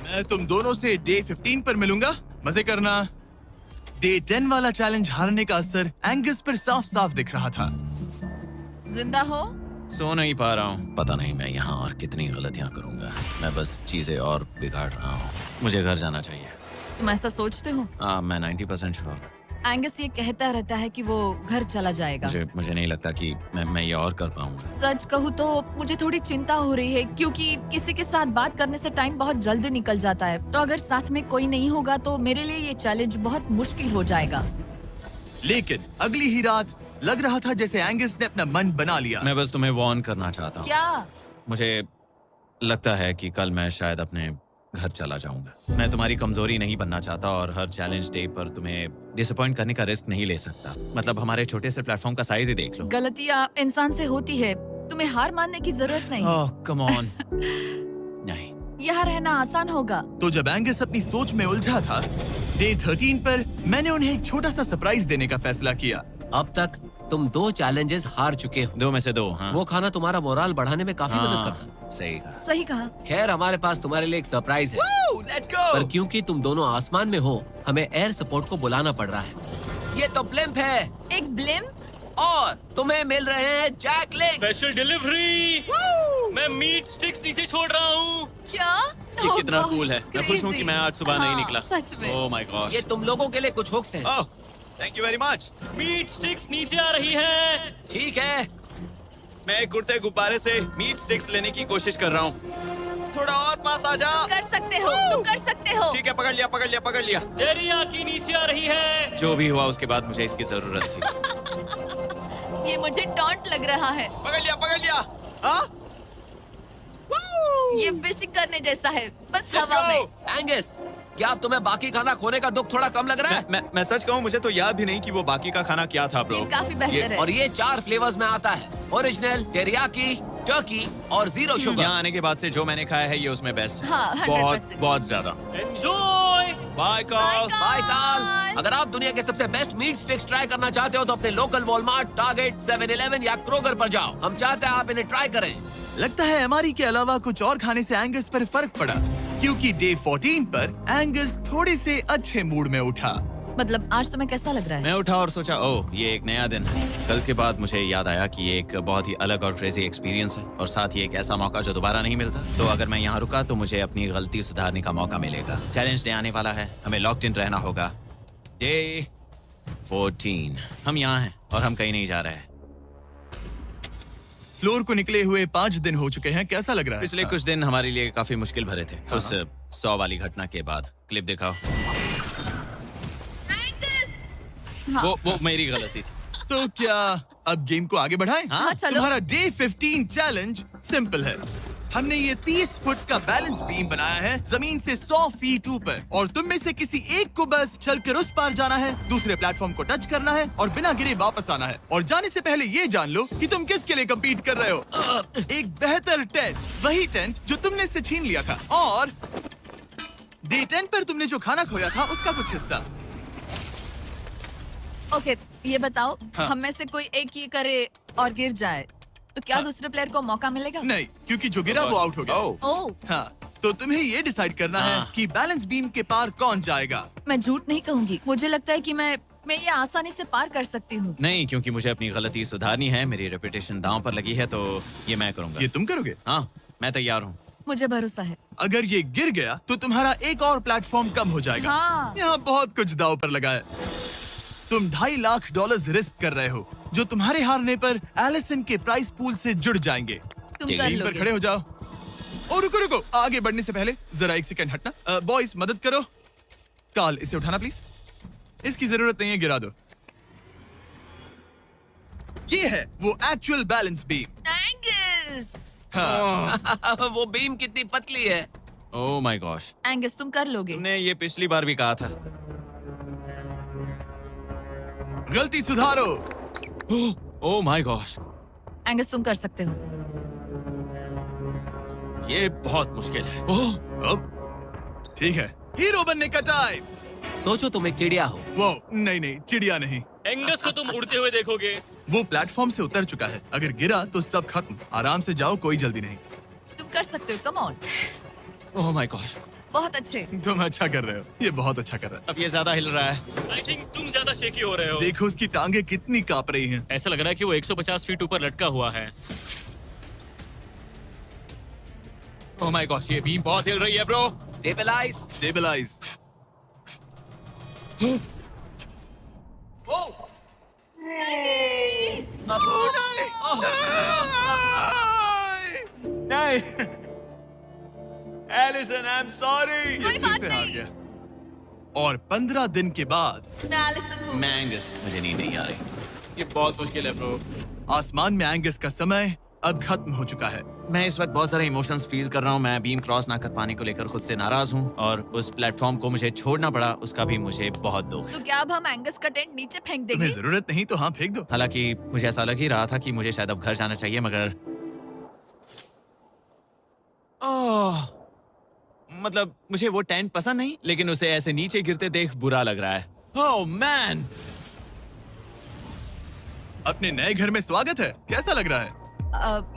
[SPEAKER 1] मैं तुम दोनों से डे 15 पर मिलूंगा। मजे करना। डे 10 वाला चैलेंज हारने का असर एंगस पर साफ साफ दिख रहा था।
[SPEAKER 2] जिंदा हो?
[SPEAKER 3] सो नहीं पा रहा हूँ। पता नहीं मैं यहाँ और कितनी गलतियाँ करूँगा। मैं बस चीजें और बिगाड़ रहा हूँ। मुझे घर जाना चाहिए।
[SPEAKER 2] तुम ऐसा सोचते हो?
[SPEAKER 3] मैं 90% श्योर हूँ।
[SPEAKER 2] एंगस ये कहता रहता है कि वो घर चला जाएगा।
[SPEAKER 3] मुझे नहीं लगता कि मैं ये और कर पाऊंगा।
[SPEAKER 2] सच कहूँ तो मुझे थोड़ी चिंता हो रही है, क्योंकि किसी के साथ बात करने से टाइम बहुत जल्दी निकल जाता है। तो अगर साथ में कोई नहीं होगा तो मेरे लिए ये चैलेंज बहुत मुश्किल हो जाएगा।
[SPEAKER 1] लेकिन अगली ही रात लग रहा था जैसे एंगस ने अपना मन बना लिया।
[SPEAKER 3] मैं बस तुम्हें वार्न करना चाहता हूँ।
[SPEAKER 2] क्या?
[SPEAKER 3] मुझे लगता है कि कल मैं शायद अपने घर चला जाऊंगा। मैं तुम्हारी कमजोरी नहीं बनना चाहता और हर चैलेंज डे पर तुम्हें डिसअपॉइंट करने का रिस्क नहीं ले सकता। मतलब हमारे छोटे से प्लेटफॉर्म का साइज ही देख लो।
[SPEAKER 2] गलतियाँ इंसान से होती है, तुम्हें हार मानने की जरूरत नहीं।
[SPEAKER 3] ओह कम ऑन। नहीं,
[SPEAKER 2] यहाँ रहना आसान होगा।
[SPEAKER 1] तो जब एंगस अपनी सोच में उलझा था, डे 13 पर मैंने उन्हें एक छोटा सा सरप्राइज देने का फैसला किया।
[SPEAKER 4] अब तक तुम 2 चैलेंजेस हार चुके हो।
[SPEAKER 3] 2 में से 2। हाँ।
[SPEAKER 4] वो खाना तुम्हारा मोराल बढ़ाने में काफी मदद करता है।
[SPEAKER 3] सही कहा।
[SPEAKER 2] सही कहा।
[SPEAKER 4] खैर, हमारे पास तुम्हारे लिए एक सरप्राइज है।
[SPEAKER 1] Let's go.
[SPEAKER 4] पर क्योंकि तुम दोनों आसमान में हो, हमें एयर सपोर्ट को बुलाना पड़ रहा है। ये तो ब्लिम्प है
[SPEAKER 2] एक ब्लिम्प?
[SPEAKER 4] और तुम्हें मिल रहे हैं जैक लिंक्स।
[SPEAKER 5] Special delivery. मैं मीट स्टिक्स नीचे छोड़ रहा हूँ।
[SPEAKER 2] क्या?
[SPEAKER 3] ये
[SPEAKER 2] Oh
[SPEAKER 3] कितना
[SPEAKER 2] gosh,
[SPEAKER 3] कूल है। मैं खुश हूँ कि मैं आज सुबह नहीं
[SPEAKER 2] हाँ,
[SPEAKER 3] निकला।
[SPEAKER 2] सच में।
[SPEAKER 3] Oh my gosh.
[SPEAKER 4] ये तुम लोगों के लिए कुछ हुक्स हैं।
[SPEAKER 3] Oh thank you very much.
[SPEAKER 5] Meat sticks नीचे आ रही है।
[SPEAKER 4] ठीक है।
[SPEAKER 3] मैं एक उड़ते गुब्बारे से मीट स्टिक्स लेने की कोशिश कर रहा हूँ। थोड़ा और पास आ जा।
[SPEAKER 2] कर सकते हो, तुम कर सकते हो।
[SPEAKER 3] ठीक है, पकड़ लिया पकड़ लिया पकड़ लिया।
[SPEAKER 5] टेरियाकी नीचे आ रही है।
[SPEAKER 3] जो भी हुआ उसके बाद मुझे इसकी जरूरत थी।
[SPEAKER 2] ये मुझे टॉन्ट लग रहा है।
[SPEAKER 3] पकड़ लिया पकड़ लिया। हाँ?
[SPEAKER 2] ये फिशिंग करने जैसा है, बस
[SPEAKER 3] Let's
[SPEAKER 2] हवा
[SPEAKER 3] go!
[SPEAKER 2] में।
[SPEAKER 4] एंगस, क्या अब तुम्हें बाकी खाना खोने का दुख थोड़ा कम लग रहा है?
[SPEAKER 3] मैं सच कहूँ, मुझे तो याद भी नहीं कि वो बाकी का खाना क्या था ब्रो।
[SPEAKER 2] ये काफी बेहतर है।
[SPEAKER 4] और ये 4 फ्लेवर्स में आता है, ओरिजिनल, टेरियाकी, टर्की और 0 शुगर।
[SPEAKER 3] यहाँ आने के बाद से जो मैंने खाया है ये उसमें बेस्ट।
[SPEAKER 2] हाँ, 100%।
[SPEAKER 3] बहुत ज्यादा।
[SPEAKER 5] Enjoy.
[SPEAKER 3] Bye call.
[SPEAKER 4] Bye Carl. अगर आप दुनिया के सबसे बेस्ट मीट स्टिक्स ट्राई करना चाहते हो तो अपने लोकल वॉलमार्ट, टारगेट, 7-Eleven या क्रोगर पर जाओ। हम चाहते हैं आप इन्हें ट्राई करें।
[SPEAKER 1] लगता है एमआरई के अलावा कुछ और खाने से एंगस पर फर्क पड़ा, क्योंकि डे 14 पर एंगस थोड़े से अच्छे मूड में उठा।
[SPEAKER 2] मतलब आज तुम्हें कैसा लग रहा है?
[SPEAKER 3] मैं उठा और सोचा, ओह ये एक नया दिन है। कल के बाद मुझे याद आया कि ये एक बहुत ही अलग और क्रेजी एक्सपीरियंस है और साथ ही एक ऐसा मौका जो दोबारा नहीं मिलता। तो अगर मैं यहाँ रुका तो मुझे अपनी गलती सुधारने का मौका मिलेगा। चैलेंज डे आने वाला है, हमें लॉक्ड इन रहना होगा। डे 14 हम यहाँ हैं और हम कहीं नहीं जा रहे हैं।
[SPEAKER 1] फ्लोर को निकले हुए 5 दिन हो चुके हैं। कैसा लग रहा है?
[SPEAKER 3] पिछले कुछ दिन हमारे लिए काफी मुश्किल भरे थे। उस 100 वाली घटना के बाद। क्लिप दिखाओ।
[SPEAKER 2] हाँ।
[SPEAKER 3] वो मेरी गलती थी।
[SPEAKER 1] तो क्या अब गेम को आगे बढ़ाएं?
[SPEAKER 2] हाँ, चलो।
[SPEAKER 1] तुम्हारा डे 15 चैलेंज सिंपल है। हमने ये 30 फुट का बैलेंस बीम बनाया है जमीन से 100 फीट ऊपर, और तुम में से किसी एक को बस चलकर उस पार जाना है, दूसरे प्लेटफॉर्म को टच करना है और बिना गिरे वापस आना है। और जाने से पहले ये जान लो कि तुम किसके लिए कम्पीट कर रहे हो। एक बेहतर टेंट, वही टेंट जो तुमने इससे छीन लिया था, और डे 10 पर तुमने जो खाना खोया था उसका कुछ हिस्सा।
[SPEAKER 2] ओके, ये बताओ,
[SPEAKER 1] हाँ।
[SPEAKER 2] हम में से कोई एक ये करे और गिर जाए तो क्या
[SPEAKER 1] हाँ।
[SPEAKER 2] दूसरे प्लेयर को मौका मिलेगा?
[SPEAKER 1] नहीं, क्योंकि जो गिरा वो आउट हो गया।
[SPEAKER 2] ओह,
[SPEAKER 1] हाँ, तो तुम्हें ये डिसाइड करना है
[SPEAKER 3] हाँ।
[SPEAKER 1] कि बैलेंस बीम के पार कौन जाएगा।
[SPEAKER 2] मैं झूठ नहीं कहूंगी, मुझे लगता है कि मैं ये आसानी से पार कर सकती हूँ।
[SPEAKER 3] नहीं, क्योंकि मुझे अपनी गलती सुधारनी है। मेरी रेपुटेशन दांव पर लगी है, तो ये मैं करूंगा।
[SPEAKER 1] ये तुम करोगे?
[SPEAKER 3] हाँ, मैं तैयार हूँ।
[SPEAKER 2] मुझे भरोसा है।
[SPEAKER 1] अगर ये गिर गया तो तुम्हारा एक और प्लेटफॉर्म कम हो जाएगा।
[SPEAKER 2] हाँ।
[SPEAKER 1] यहाँ बहुत कुछ दाव पर लगा है। तुम $2.5 लाख रिस्क कर रहे हो, जो तुम्हारे हारने पर एलिसन के प्राइस पूल से जुड़ जाएंगे।
[SPEAKER 2] तुम
[SPEAKER 3] ठीक
[SPEAKER 2] कर
[SPEAKER 3] है,
[SPEAKER 1] टीम पर
[SPEAKER 2] लोगे।
[SPEAKER 1] खड़े हो जाओ। और रुको, आगे बढ़ने से पहले जरा 1 सेकंड हटना। बॉयज मदद करो। कार्ल, इसे उठाना प्लीज। इसकी जरूरत नहीं है, गिरा दो। ये है वो एक्चुअल बैलेंस बीम।
[SPEAKER 2] एंगस,
[SPEAKER 1] हाँ।
[SPEAKER 4] वो बीम कितनी पतली है।
[SPEAKER 3] ओह माय गॉश,
[SPEAKER 2] एंगस तुम कर लोगे।
[SPEAKER 3] तुमने ये पिछली बार भी कहा था।
[SPEAKER 1] गलती सुधारो।
[SPEAKER 3] ओह माय गॉश,
[SPEAKER 2] एंगस तुम कर सकते हो।
[SPEAKER 3] ये बहुत मुश्किल है।
[SPEAKER 1] अब ठीक है, हीरो बनने का टाइम।
[SPEAKER 4] सोचो तुम एक चिड़िया हो।
[SPEAKER 1] वो नहीं, चिड़िया नहीं।
[SPEAKER 5] एंगस को तुम उड़ते हुए देखोगे।
[SPEAKER 1] वो प्लेटफॉर्म से उतर चुका है। अगर गिरा तो सब खत्म। आराम से जाओ, कोई जल्दी नहीं।
[SPEAKER 2] तुम कर सकते हो, come on.
[SPEAKER 3] Oh my gosh,
[SPEAKER 2] बहुत अच्छे।
[SPEAKER 1] तुम अच्छा कर रहे हो, ये बहुत अच्छा कर रहा है।
[SPEAKER 3] अब ये ज्यादा हिल रहा है।
[SPEAKER 5] आई थिंक तुम ज्यादा शेकी हो रहे हो।
[SPEAKER 1] देखो उसकी टांगे कितनी कांप रही हैं।
[SPEAKER 5] ऐसा लग रहा है कि वो 150 फीट ऊपर लटका हुआ है।
[SPEAKER 3] ओह माय गॉश, ये बीम बहुत हिल रही है ब्रो।
[SPEAKER 4] स्टेबलाइज।
[SPEAKER 1] स्टेबलाइज।
[SPEAKER 3] नहीं, एलिसन, आई एम सॉरी।
[SPEAKER 2] कोई बात
[SPEAKER 1] से हार
[SPEAKER 2] नहीं।
[SPEAKER 1] गया। और 15 दिन के बाद
[SPEAKER 2] मैं एलिसन हूँ।
[SPEAKER 3] मैं एंगस, मुझे नींद नहीं आ रही। ये बहुत मुश्किल है ब्रो।
[SPEAKER 1] आसमान में एंगस का समय अब खत्म हो चुका है।
[SPEAKER 3] मैं इस वक्त बहुत सारे इमोशंस फील कर रहा हूँ। मैं बीम क्रॉस ना कर पाने को लेकर खुद से नाराज हूँ और उस प्लेटफॉर्म को मुझे छोड़ना पड़ा, उसका भी मुझे बहुत दुख है।
[SPEAKER 2] तो क्या अब हम एंगस का टेंट नीचे फेंक
[SPEAKER 1] तुम्हें
[SPEAKER 2] देंगे?
[SPEAKER 1] जरूरत नहीं तो हाँ फेंक दो।
[SPEAKER 3] हालांकि मुझे ऐसा लग ही रहा था कि मुझे शायद अब घर जाना चाहिए, मगर मतलब मुझे वो टेंट पसंद नहीं, लेकिन उसे ऐसे नीचे गिरते देख बुरा लग रहा है। ओह मैन,
[SPEAKER 1] अपने नए घर में स्वागत है। कैसा लग रहा है?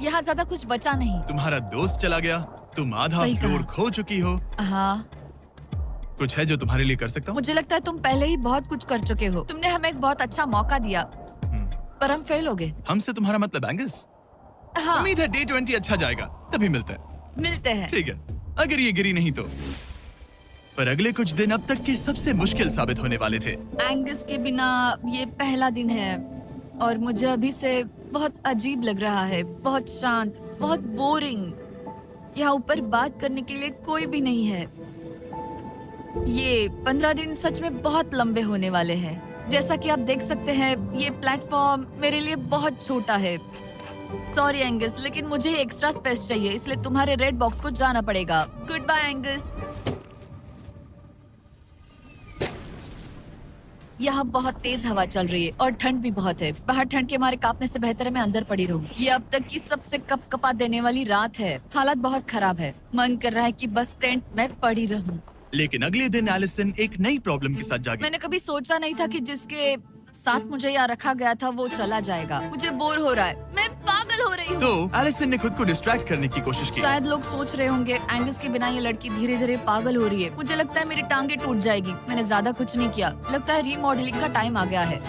[SPEAKER 2] यहाँ ज्यादा कुछ बचा नहीं।
[SPEAKER 1] तुम्हारा दोस्त चला गया, तुम आधा
[SPEAKER 2] सही
[SPEAKER 1] फ्लोर
[SPEAKER 2] कहा।
[SPEAKER 1] खो चुकी हो।
[SPEAKER 2] हाँ,
[SPEAKER 1] कुछ है जो तुम्हारे लिए कर सकता हूँ?
[SPEAKER 2] मुझे लगता है तुम पहले ही बहुत कुछ कर चुके हो। तुमने हमें एक बहुत अच्छा मौका दिया, पर हम फेल हो गए।
[SPEAKER 1] हमसे तुम्हारा मतलब एंगस?
[SPEAKER 2] हाँ,
[SPEAKER 1] उम्मीद है डे 20 अच्छा जाएगा, तभी मिलते हैं।
[SPEAKER 2] मिलते हैं।
[SPEAKER 1] ठीक है, अगर ये गिरी नहीं तो। पर अगले कुछ दिन अब तक के सबसे मुश्किल साबित होने वाले थे।
[SPEAKER 2] एंगस के बिना ये पहला दिन है और मुझे अभी से बहुत अजीब लग रहा है, बहुत शांत, बहुत बोरिंग। यहाँ ऊपर बात करने के लिए कोई भी नहीं है। ये 15 दिन सच में बहुत लंबे होने वाले हैं। जैसा कि आप देख सकते हैं, ये प्लेटफॉर्म मेरे लिए बहुत छोटा है। सॉरी एंगस, लेकिन मुझे एक्स्ट्रा स्पेस चाहिए, इसलिए तुम्हारे रेड बॉक्स को जाना पड़ेगा। Good bye Angus. यहाँ बहुत तेज हवा चल रही है और ठंड भी बहुत है। बाहर ठंड के मारे कांपने से बेहतर है मैं अंदर पड़ी रहूं। ये अब तक की सबसे कपकपा देने वाली रात है। हालात बहुत खराब है। मन कर रहा है कि बस टेंट में पड़ी रहूं।
[SPEAKER 1] लेकिन अगले दिन एलिसन एक नई प्रॉब्लम के साथ जागी।
[SPEAKER 2] मैंने कभी सोचा नहीं था कि जिसके साथ मुझे यहाँ रखा गया था वो चला जाएगा। मुझे बोर हो रहा है, मैं पागल हो रही हूँ।
[SPEAKER 1] तो एलिसन ने खुद को डिस्ट्रैक्ट करने की कोशिश की।
[SPEAKER 2] शायद लोग सोच रहे होंगे एंगस के बिना ये लड़की धीरे धीरे पागल हो रही है। मुझे लगता है मेरी टांगे टूट जाएगी। मैंने ज्यादा कुछ नहीं किया। लगता है रीमॉडलिंग का टाइम आ गया है।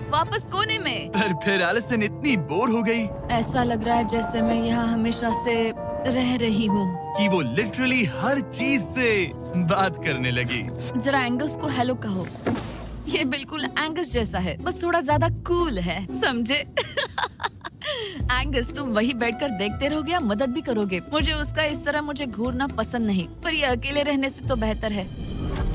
[SPEAKER 2] वापस कोने में।
[SPEAKER 1] पर फिर एलिसन इतनी बोर हो गई
[SPEAKER 2] ऐसा लग रहा है जैसे मैं यहाँ हमेशा से रह रही हूँ।
[SPEAKER 1] कि वो लिटरली हर चीज से बात करने लगी।
[SPEAKER 2] जरा एंगस को हेलो कहो। ये बिल्कुल एंगस जैसा है, बस थोड़ा ज्यादा कूल है, समझे? एंगस, तुम वही बैठकर देखते रहोगे या मदद भी करोगे? मुझे उसका इस तरह मुझे घूरना पसंद नहीं, पर ये अकेले रहने से तो बेहतर है।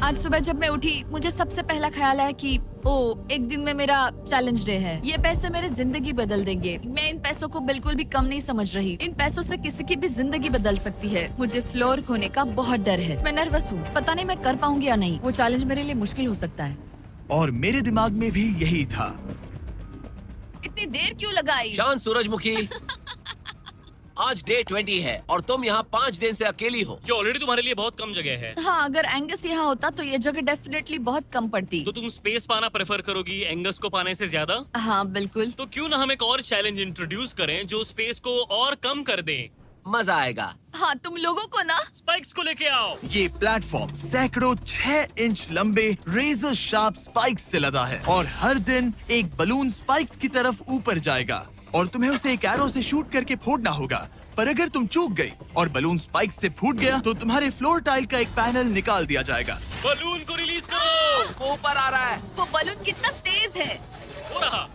[SPEAKER 2] आज सुबह जब मैं उठी, मुझे सबसे पहला ख्याल आया कि एक दिन में मेरा चैलेंज डे है। ये पैसे मेरी जिंदगी बदल देंगे। मैं इन पैसों को बिल्कुल भी कम नहीं समझ रही। इन पैसों से किसी की भी जिंदगी बदल सकती है। मुझे फ्लोर खोने का बहुत डर है। मैं नर्वस हूँ, पता नहीं मैं कर पाऊंगी या नहीं। वो चैलेंज मेरे लिए मुश्किल हो सकता है।
[SPEAKER 1] और मेरे दिमाग में भी यही था।
[SPEAKER 2] इतनी देर क्यों लगाई?
[SPEAKER 4] शांत सूरजमुखी। आज डे 20 है और तुम यहाँ 5 दिन से अकेली हो।
[SPEAKER 5] ये ऑलरेडी तुम्हारे लिए बहुत कम जगह है।
[SPEAKER 2] हाँ, अगर एंगस यहाँ होता तो ये जगह डेफिनेटली बहुत कम पड़ती।
[SPEAKER 5] तो तुम स्पेस पाना प्रेफर करोगी एंगस को पाने से ज्यादा?
[SPEAKER 2] हाँ बिल्कुल।
[SPEAKER 5] तो क्यों ना हम एक और चैलेंज इंट्रोड्यूस करें जो स्पेस को और कम कर दे।
[SPEAKER 4] मजा आएगा।
[SPEAKER 2] हाँ, तुम लोगों को ना
[SPEAKER 5] स्पाइक्स को लेके आओ।
[SPEAKER 1] ये प्लेटफॉर्म सैकड़ों 6 इंच लंबे रेजर शार्प स्पाइक्स से लदा है और हर दिन एक बलून स्पाइक्स की तरफ ऊपर जाएगा और तुम्हें उसे एक एरो से शूट करके फोड़ना होगा। पर अगर तुम चूक गई और बलून स्पाइक्स से फूट गया तो तुम्हारे फ्लोर टाइल का एक पैनल निकाल दिया जाएगा।
[SPEAKER 5] बलून को रिलीज करो।
[SPEAKER 4] वो ऊपर आ रहा है।
[SPEAKER 2] वो बलून कितना तेज है।
[SPEAKER 5] हो रहा।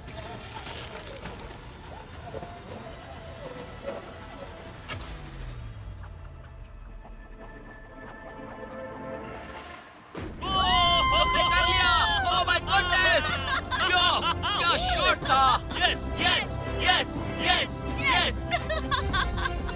[SPEAKER 4] हमने कर लिया। Oh my goodness. क्या शॉट था।
[SPEAKER 5] Yes yes yes yes yes.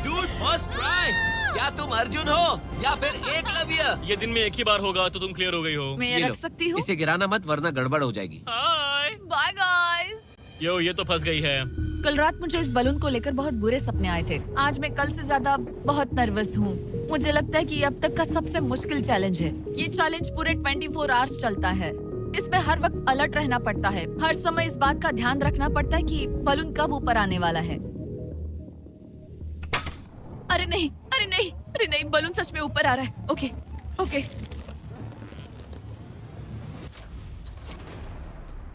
[SPEAKER 4] Dude, first try. क्या तुम अर्जुन हो या फिर एकलव्य?
[SPEAKER 5] ये दिन में एक ही बार होगा तो तुम क्लियर हो गई हो।
[SPEAKER 2] मैं ये
[SPEAKER 4] ये
[SPEAKER 2] रख
[SPEAKER 4] लो।
[SPEAKER 2] सकती हूँ?
[SPEAKER 4] इसे गिराना मत वरना गड़बड़ हो जाएगी।
[SPEAKER 5] हाय।
[SPEAKER 2] Bye guys.
[SPEAKER 5] यो, ये तो फंस गई है।
[SPEAKER 2] कल रात मुझे इस बलून को लेकर बहुत बुरे सपने आए थे। आज मैं कल से ज्यादा बहुत नर्वस हूँ। मुझे लगता है कि ये अब तक का सबसे मुश्किल चैलेंज है। ये चैलेंज पूरे 24 आवर्स चलता है। इसमें हर वक्त अलर्ट रहना पड़ता है। हर समय इस बात का ध्यान रखना पड़ता है कि बलून कब ऊपर आने वाला है। अरे नहीं, अरे नहीं, अरे नहीं, बलून सच में ऊपर आ रहा है। Okay, okay.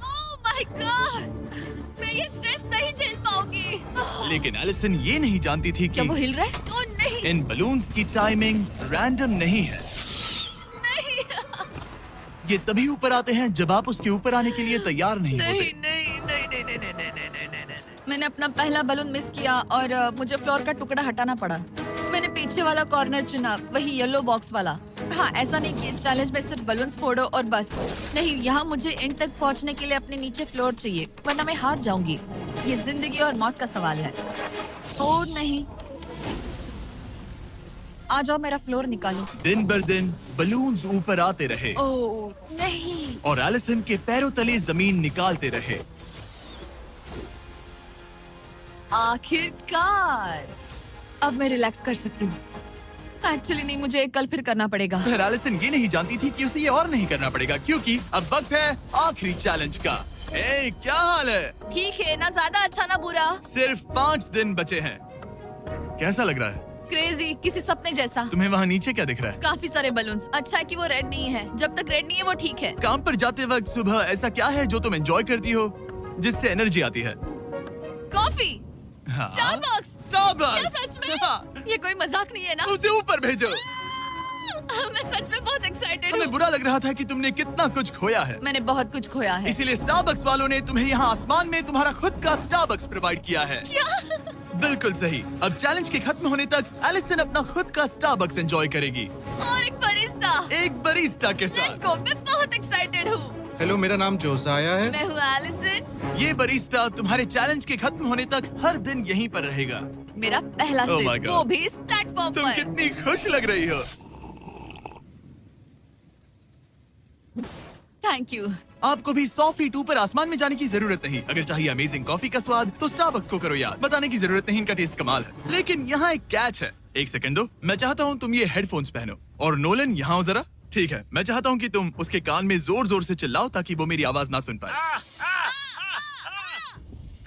[SPEAKER 2] Oh my God, मैं ये स्ट्रेस नहीं झेल पाऊंगी।
[SPEAKER 1] लेकिन एलिसन ये नहीं जानती थी
[SPEAKER 2] क्या
[SPEAKER 1] कि
[SPEAKER 2] वो हिल रहा है? ओह नहीं,
[SPEAKER 1] इन बलून्स की टाइमिंग रैंडम नहीं है।
[SPEAKER 2] नहीं,
[SPEAKER 1] ये तभी ऊपर आते हैं जब आप उसके ऊपर आने के लिए तैयार नहीं
[SPEAKER 2] नहीं,
[SPEAKER 1] होते।
[SPEAKER 2] नहीं, नहीं, नहीं, नहीं, नहीं, नहीं, नहीं, नहीं, नहीं, नहीं। मैंने अपना पहला बलून मिस किया और मुझे फ्लोर का टुकड़ा हटाना पड़ा। मैंने पीछे वाला कॉर्नर चुना, वही येलो बॉक्स वाला। हाँ, ऐसा नहीं कि इस चैलेंज में सिर्फ बलून्स फोड़ो और बस। नहीं, यहाँ मुझे एंड तक पहुँचने के लिए अपने नीचे फ्लोर चाहिए, वरना मैं हार जाऊंगी। ये जिंदगी और मौत का सवाल है। ओ नहीं, आ जाओ, मेरा फ्लोर निकालो।
[SPEAKER 1] दिन बर दिन बलून्स ऊपर आते रहे
[SPEAKER 2] ओ नहीं,
[SPEAKER 1] और एलिसन के पैरों तले जमीन निकालते रहे।
[SPEAKER 2] आखिरकार अब मैं रिलैक्स कर सकती हूँ। एक्चुअली नहीं, मुझे कल फिर करना पड़ेगा।
[SPEAKER 1] पर एलिसन ये नहीं जानती थी कि उसे ये और नहीं करना पड़ेगा, क्योंकि अब वक्त है आखिरी चैलेंज का। ए, क्या हाल है?
[SPEAKER 2] ठीक है, ना ज्यादा अच्छा ना बुरा।
[SPEAKER 1] सिर्फ 5 दिन बचे हैं। कैसा लग रहा है?
[SPEAKER 2] क्रेजी, किसी सपने जैसा।
[SPEAKER 1] तुम्हें वहाँ नीचे क्या दिख रहा है?
[SPEAKER 2] काफी सारे बलून्स। अच्छा है कि वो रेड नहीं है। जब तक रेड नहीं है वो ठीक है।
[SPEAKER 1] काम पर जाते वक्त सुबह ऐसा क्या है जो तुम एंजॉय करती हो, जिससे एनर्जी आती है?
[SPEAKER 2] कॉफी।
[SPEAKER 1] हाँ?
[SPEAKER 2] स्टारबक्स।
[SPEAKER 1] स्टारबक्स।
[SPEAKER 2] क्या सच में?
[SPEAKER 1] हाँ।
[SPEAKER 2] ये कोई मजाक नहीं है ना?
[SPEAKER 1] उसे ऊपर भेजो।
[SPEAKER 2] मैं सच में बहुत एक्साइटेड
[SPEAKER 1] हमें
[SPEAKER 2] हूँ।
[SPEAKER 1] बुरा लग रहा था कि तुमने कितना कुछ खोया है।
[SPEAKER 2] मैंने बहुत कुछ खोया है।
[SPEAKER 1] इसीलिए स्टारबक्स वालों ने तुम्हें यहाँ आसमान में तुम्हारा खुद का स्टारबक्स प्रोवाइड किया है।
[SPEAKER 2] क्या?
[SPEAKER 1] बिल्कुल सही। अब चैलेंज के खत्म होने तक एलिसन अपना खुद का स्टारबक्स एंजॉय करेगी,
[SPEAKER 2] और एक बरिस्ता।
[SPEAKER 1] एक बरिस्टा के
[SPEAKER 2] लेट्स
[SPEAKER 1] साथ।
[SPEAKER 2] गो, मैं बहुत एक्साइटेड हूँ।
[SPEAKER 6] हेलो, मेरा नाम जोसाया है।
[SPEAKER 2] मैं हूँ एलिसन।
[SPEAKER 1] ये बरिस्टा तुम्हारे चैलेंज के खत्म होने तक हर दिन यहीं पर रहेगा।
[SPEAKER 2] मेरा पहला
[SPEAKER 1] Oh my
[SPEAKER 2] सिप,
[SPEAKER 1] God.
[SPEAKER 2] वो भी इस प्लेटफॉर्म
[SPEAKER 1] तुम
[SPEAKER 2] पर।
[SPEAKER 1] कितनी खुश लग रही हो।
[SPEAKER 2] Thank you.
[SPEAKER 1] आपको भी 100 फीट ऊपर आसमान में जाने की जरूरत नहीं। अगर चाहिए अमेजिंग कॉफी का स्वाद तो स्टारबक्स को करो याद। बताने की जरूरत नहीं, इनका टेस्ट कमाल है। लेकिन यहाँ एक कैच है। एक सेकंड दो, मैं चाहता हूँ तुम ये हेडफोन्स पहनो। और नोलन, यहाँ हो जरा। ठीक है, मैं चाहता हूँ कि तुम उसके कान में जोर जोर से चिल्लाओ ताकि वो मेरी आवाज ना सुन पाए।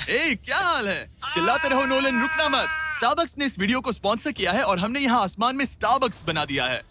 [SPEAKER 1] ए, क्या हाल है? चिल्लाते रहो नोलन, रुकना मत। स्टारबक्स ने इस वीडियो को स्पॉन्सर किया है और हमने यहाँ आसमान में स्टारबक्स बना दिया है।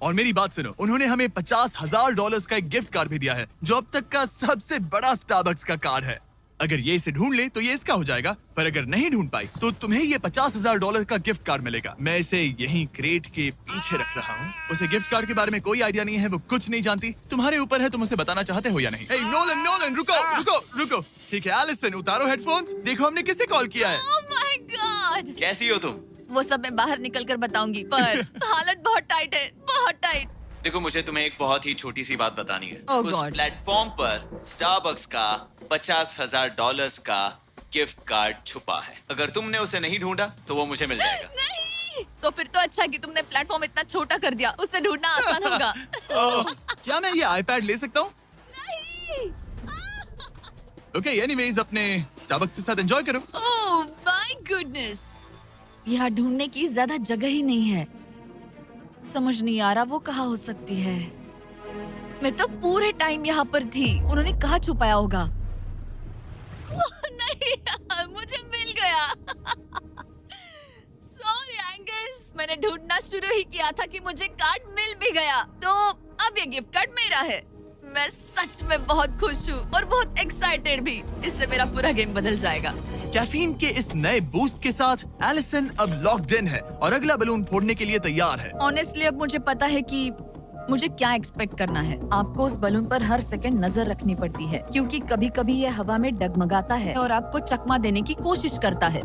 [SPEAKER 1] और मेरी बात सुनो, उन्होंने हमें $50,000 का एक गिफ्ट कार्ड भी दिया है, जो अब तक का सबसे बड़ा स्टारबक्स का कार्ड है। अगर ये इसे ढूंढ ले तो ये इसका हो जाएगा, पर अगर नहीं ढूंढ पाई तो तुम्हें ये $50,000 का गिफ्ट कार्ड मिलेगा। मैं इसे यहीं क्रेट के पीछे रख रहा हूँ। उसे गिफ्ट कार्ड के बारे में कोई आइडिया नहीं है, वो कुछ नहीं जानती। तुम्हारे ऊपर है, तुम उसे बताना चाहते हो या नहीं। हे नोलन, नोलन, रुको रुको रुको। ठीक है एलिसन, उतारो हेडफोन्स। देखो हमने किसे कॉल किया है।
[SPEAKER 2] Oh my God.
[SPEAKER 3] कैसी हो तुम?
[SPEAKER 2] वो सब मैं बाहर निकल कर बताऊंगी, पर हालत बहुत टाइट है, बहुत टाइट।
[SPEAKER 3] देखो, मुझे तुम्हें एक बहुत ही छोटी सी बात बतानी है।
[SPEAKER 2] Oh
[SPEAKER 3] उस
[SPEAKER 2] God.
[SPEAKER 3] प्लेटफॉर्म पर स्टारबक्स का $50,000 का गिफ्ट कार्ड छुपा है। अगर तुमने उसे नहीं ढूंढा तो वो मुझे मिल जाएगा।
[SPEAKER 2] नहीं, तो फिर तो अच्छा है कि तुमने प्लेटफॉर्म इतना छोटा कर दिया, उससे ढूंढना आसान होगा।
[SPEAKER 1] ओह, क्या मैं ये आईपैड ले सकता हूँ?
[SPEAKER 2] नहीं।
[SPEAKER 1] ओके, एनीवेज अपने स्टारबक्स के साथ एंजॉय करो।
[SPEAKER 2] ओह माय गुडनेस, यहाँ ढूंढने की ज्यादा जगह ही नहीं है। समझ नहीं आ रहा वो कहाँ हो सकती है। मैं तो पूरे टाइम यहाँ पर थी, उन्होंने कहाँ छुपाया होगा। ओह, नहीं, मुझे मिल गया। सॉरी एंगस, मैंने ढूंढना शुरू ही किया था कि मुझे कार्ड मिल भी गया, तो अब ये गिफ्ट कार्ड मेरा है। मैं सच में बहुत खुश हूँ और बहुत एक्साइटेड भी। इससे मेरा पूरा गेम बदल जाएगा।
[SPEAKER 1] कैफीन के इस नए बूस्ट के साथ एलिसन अब लॉक्ड इन है और अगला बलून फोड़ने के लिए तैयार है।
[SPEAKER 2] ऑनेस्टली अब मुझे पता है कि मुझे क्या एक्सपेक्ट करना है। आपको उस बलून पर हर सेकंड नजर रखनी पड़ती है, क्योंकि कभी कभी ये हवा में डगमगाता है और आपको चकमा देने की कोशिश करता है।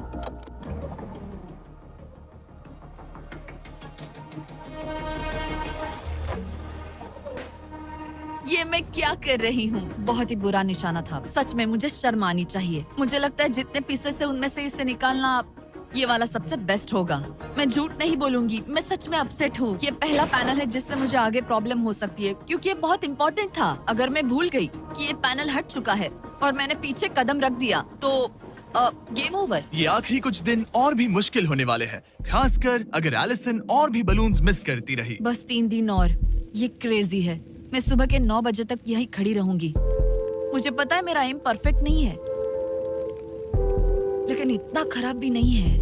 [SPEAKER 2] ये मैं क्या कर रही हूँ? बहुत ही बुरा निशाना था। सच में मुझे शर्म आनी चाहिए। मुझे लगता है जितने पीसेस है उनमें से इसे निकालना ये वाला सबसे बेस्ट होगा। मैं झूठ नहीं बोलूंगी, मैं सच में अपसेट हूँ। ये पहला पैनल है जिससे मुझे आगे प्रॉब्लम हो सकती है, क्योंकि ये बहुत इम्पोर्टेंट था। अगर मैं भूल गई कि ये पैनल हट चुका है और मैंने पीछे कदम रख दिया तो गेम ओवर।
[SPEAKER 1] ये आखिरी कुछ दिन और भी मुश्किल होने वाले हैं, खासकर अगर एलिसन और भी बलून्स मिस करती रही।
[SPEAKER 2] बस 3 दिन और। ये क्रेजी है। मैं सुबह के 9 बजे तक यहीं खड़ी रहूंगी। मुझे पता है मेरा एम परफेक्ट नहीं है, लेकिन इतना खराब भी नहीं है।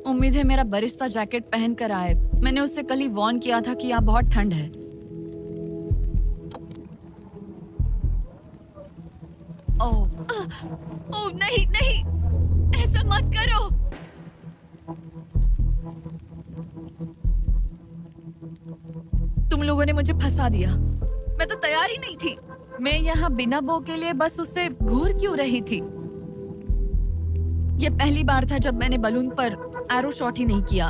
[SPEAKER 2] उम्मीद है मेरा बरिस्ता जैकेट पहन कर आए। मैंने उससे कल ही वार्न किया था कि यहाँ बहुत ठंड है। ओह नहीं नहीं, ऐसा मत करो। तुम लोगों ने मुझे फंसा दिया। मैं तो तैयार ही नहीं थी। मैं यहाँ बिना बो के लिए बस उससे घूर क्यों रही थी? ये पहली बार था जब मैंने बलून पर एरो शॉट ही नहीं किया।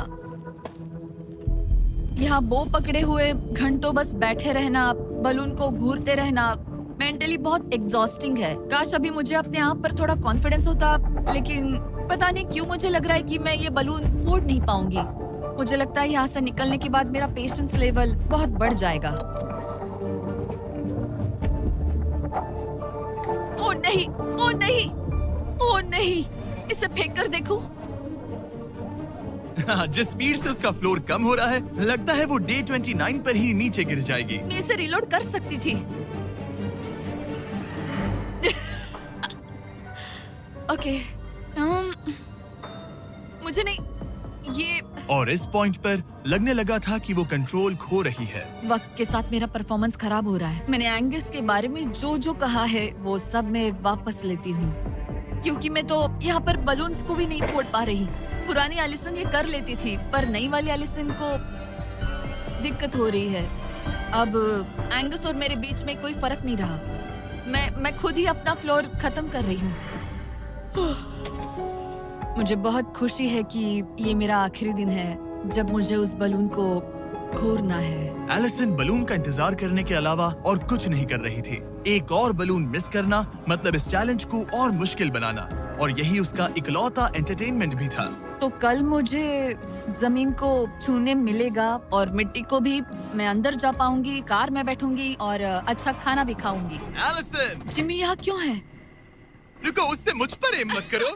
[SPEAKER 2] यहाँ बो पकड़े हुए घंटों बस बैठे रहना, बलून को घूरते रहना, मेंटली बहुत एग्जॉस्टिंग है। काश अभी मुझे अपने आप पर थोड़ा कॉन्फिडेंस होता, लेकिन पता नहीं क्यों मुझे लग रहा है कि मैं ये बलून फोड़ नहीं पाऊंगी। मुझे लगता है यहाँ से निकलने के बाद मेरा पेशेंस लेवल बहुत बढ़ जाएगा। ओ नहीं, ओ नहीं, ओ नहीं, इसे फेंक कर देखो।
[SPEAKER 1] जिस स्पीड से उसका फ्लोर कम हो रहा है, लगता है वो डे 29 पर ही नीचे गिर जाएगी।
[SPEAKER 2] मैं इसे रिलोड कर सकती थी। ओके, मुझे नहीं, ये
[SPEAKER 1] और इस पॉइंट पर लगने लगा था कि वो कंट्रोल खो रही है।
[SPEAKER 2] वक्त के साथ मेरा परफॉर्मेंस खराब हो रहा है। मैंने एंगस के बारे में जो जो कहा है वो सब मैं वापस लेती हूँ, क्योंकि मैं तो यहाँ पर बलून्स को भी नहीं फोड़ पा रही। पुरानी एलिसन ये कर लेती थी, पर नई वाली एलिसन को दिक्कत हो रही है। अब एंगस और मेरे बीच में कोई फर्क नहीं रहा। मैं खुद ही अपना फ्लोर खत्म कर रही हूँ। मुझे बहुत खुशी है कि ये मेरा आखिरी दिन है जब मुझे उस बलून को घूरना है।
[SPEAKER 1] एलिसन बलून का इंतजार करने के अलावा और कुछ नहीं कर रही थी। एक और बलून मिस करना मतलब इस चैलेंज को और मुश्किल बनाना, और यही उसका इकलौता एंटरटेनमेंट भी था।
[SPEAKER 2] तो कल मुझे जमीन को छूने मिलेगा और मिट्टी को भी। मैं अंदर जा पाऊंगी, कार में बैठूंगी और अच्छा खाना भी खाऊंगी।
[SPEAKER 1] एलिसन,
[SPEAKER 2] जिमी यहाँ क्यों है?
[SPEAKER 1] रुको, उससे मुझ पर एम मत करो।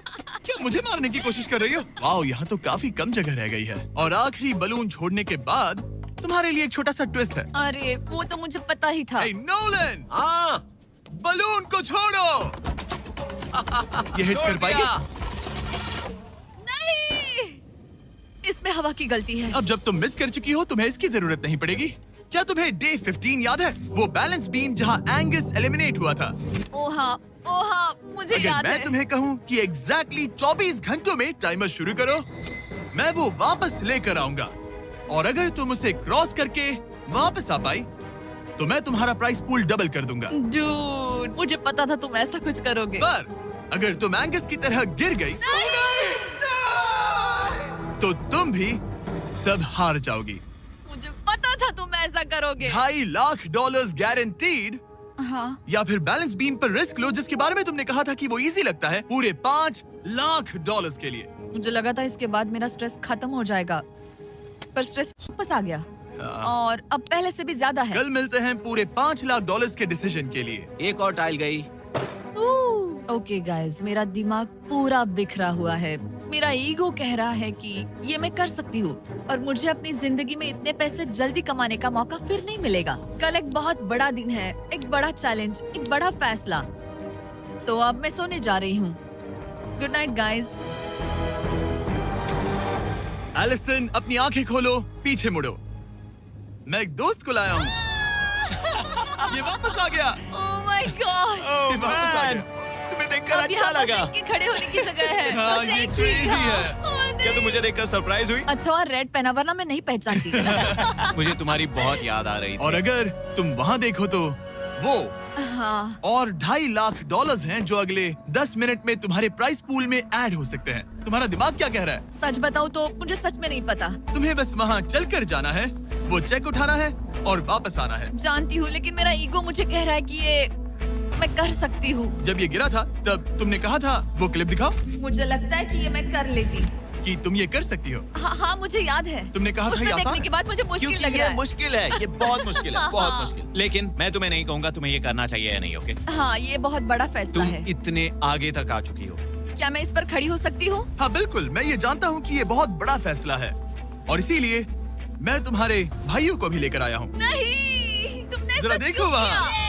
[SPEAKER 1] क्या मुझे मारने की कोशिश कर रही हो? वाओ, यहाँ तो काफी कम जगह रह गई है। और आखिरी बलून छोड़ने के बाद तुम्हारे लिए एक छोटा सा ट्विस्ट है।
[SPEAKER 2] अरे वो तो मुझे पता ही था।
[SPEAKER 1] Hey, नोलन,
[SPEAKER 4] हाँ,
[SPEAKER 1] बलून को छोड़ो। ये हिट कर पाएगी?
[SPEAKER 2] नहीं, इसमें हवा की गलती है।
[SPEAKER 1] अब जब तुम मिस कर चुकी हो, तुम्हें इसकी जरूरत नहीं पड़ेगी। क्या तुम्हें डे 15 याद है? वो बैलेंस बीम जहाँ एंगस एलिमिनेट हुआ था।
[SPEAKER 2] ओ हाँ, मुझे
[SPEAKER 1] अगर
[SPEAKER 2] याद
[SPEAKER 1] मैं
[SPEAKER 2] है।
[SPEAKER 1] तुम्हें कहूँ कि एग्जैक्टली 24 घंटों में टाइमर शुरू करो, मैं वो वापस लेकर आऊंगा। और अगर तुम उसे क्रॉस करके वापस आ पाई, तो मैं तुम्हारा प्राइस पूल डबल कर दूंगा।
[SPEAKER 2] डूड, मुझे पता था तुम ऐसा कुछ करोगे।
[SPEAKER 1] पर अगर तुम एंगस की तरह गिर गई, तो तुम भी सब हार जाओगी।
[SPEAKER 2] मुझे पता था तुम ऐसा करोगे।
[SPEAKER 1] $2.5 लाख गारंटीड।
[SPEAKER 2] हाँ,
[SPEAKER 1] या फिर बैलेंस बीम पर रिस्क लो, जिसके बारे में तुमने कहा था कि वो इजी लगता है, पूरे $5 लाख के लिए।
[SPEAKER 2] मुझे लगा था इसके बाद मेरा स्ट्रेस खत्म हो जाएगा, पर स्ट्रेस वापस आ गया और अब पहले से भी ज्यादा है।
[SPEAKER 1] कल मिलते हैं पूरे $5 लाख के डिसीजन के लिए।
[SPEAKER 4] एक और टाइल गई।
[SPEAKER 2] ओके गाइस, मेरा दिमाग पूरा बिखरा हुआ है। मेरा ईगो कह रहा है कि ये मैं कर सकती हूँ और मुझे अपनी जिंदगी में इतने पैसे जल्दी कमाने का मौका फिर नहीं मिलेगा। कल एक बहुत बड़ा दिन है, एक बड़ा चैलेंज, एक बड़ा फैसला। तो अब मैं सोने जा रही हूँ। Good night guys.
[SPEAKER 1] एलिसन, अपनी आंखें खोलो, पीछे मुड़ो। मैं एक दोस्त को लाया हूँ। ये वापस आ गया।
[SPEAKER 2] ओह माय गॉश।
[SPEAKER 1] ये वापस आ गया। तुम्हें देखकर
[SPEAKER 2] अब
[SPEAKER 1] अच्छा
[SPEAKER 2] यहाँ बस
[SPEAKER 1] लगा।
[SPEAKER 2] इनके खड़े होने की जगह है।
[SPEAKER 1] हाँ,
[SPEAKER 2] बस
[SPEAKER 1] ये
[SPEAKER 2] एक ही
[SPEAKER 1] crazy
[SPEAKER 2] था।
[SPEAKER 1] है।
[SPEAKER 2] ओह,
[SPEAKER 3] क्या
[SPEAKER 2] नहीं।
[SPEAKER 3] तुम मुझे देखकर सरप्राइज हुई?
[SPEAKER 2] अच्छा, और रेड पहना, वरना मैं नहीं पहचानती।
[SPEAKER 3] मुझे तुम्हारी बहुत याद आ रही थी।
[SPEAKER 1] और अगर तुम वहाँ देखो तो वो
[SPEAKER 2] हाँ,
[SPEAKER 1] और $2.5 लाख हैं जो अगले 10 मिनट में तुम्हारे प्राइस पूल में ऐड हो सकते हैं। तुम्हारा दिमाग क्या कह रहा है?
[SPEAKER 2] सच बताऊँ तो मुझे सच में नहीं पता।
[SPEAKER 1] तुम्हें बस वहाँ चलकर जाना है, वो चेक उठाना है और वापस आना है।
[SPEAKER 2] जानती हूँ, लेकिन मेरा ईगो मुझे कह रहा है कि ये मैं कर सकती हूँ।
[SPEAKER 1] जब ये गिरा था तब तुमने कहा था, वो क्लिप दिखाओ,
[SPEAKER 2] मुझे लगता है कि ये मैं कर लेती।
[SPEAKER 1] कि तुम ये कर सकती हो।
[SPEAKER 2] हाँ, मुझे याद है।
[SPEAKER 1] तुमने कहा था
[SPEAKER 2] उसे
[SPEAKER 1] ये
[SPEAKER 2] देखने
[SPEAKER 1] आसान
[SPEAKER 2] के बाद मुझे मुश्किल
[SPEAKER 3] क्योंकि
[SPEAKER 2] लग रहा
[SPEAKER 3] ये
[SPEAKER 2] है।
[SPEAKER 3] मुश्किल है, ये बहुत मुश्किल है,
[SPEAKER 2] हाँ,
[SPEAKER 3] बहुत
[SPEAKER 2] हाँ।
[SPEAKER 3] मुश्किल। लेकिन मैं तुम्हें नहीं कहूंगा तुम्हें ये करना चाहिए या नहीं, ओके?
[SPEAKER 2] हाँ, ये बहुत बड़ा फैसला
[SPEAKER 3] तुम
[SPEAKER 2] है।
[SPEAKER 3] इतने आगे तक आ चुकी हो।
[SPEAKER 2] क्या मैं इस पर खड़ी हो सकती हूँ?
[SPEAKER 1] हाँ बिल्कुल, मैं ये जानता हूँ कि ये बहुत बड़ा फैसला है और इसीलिए मैं तुम्हारे भाइयों को भी लेकर आया हूँ।
[SPEAKER 2] नहीं, तुमने
[SPEAKER 1] जरा
[SPEAKER 2] ऐसा
[SPEAKER 1] देखो
[SPEAKER 2] क्यों
[SPEAKER 1] वहाँ।
[SPEAKER 2] किया?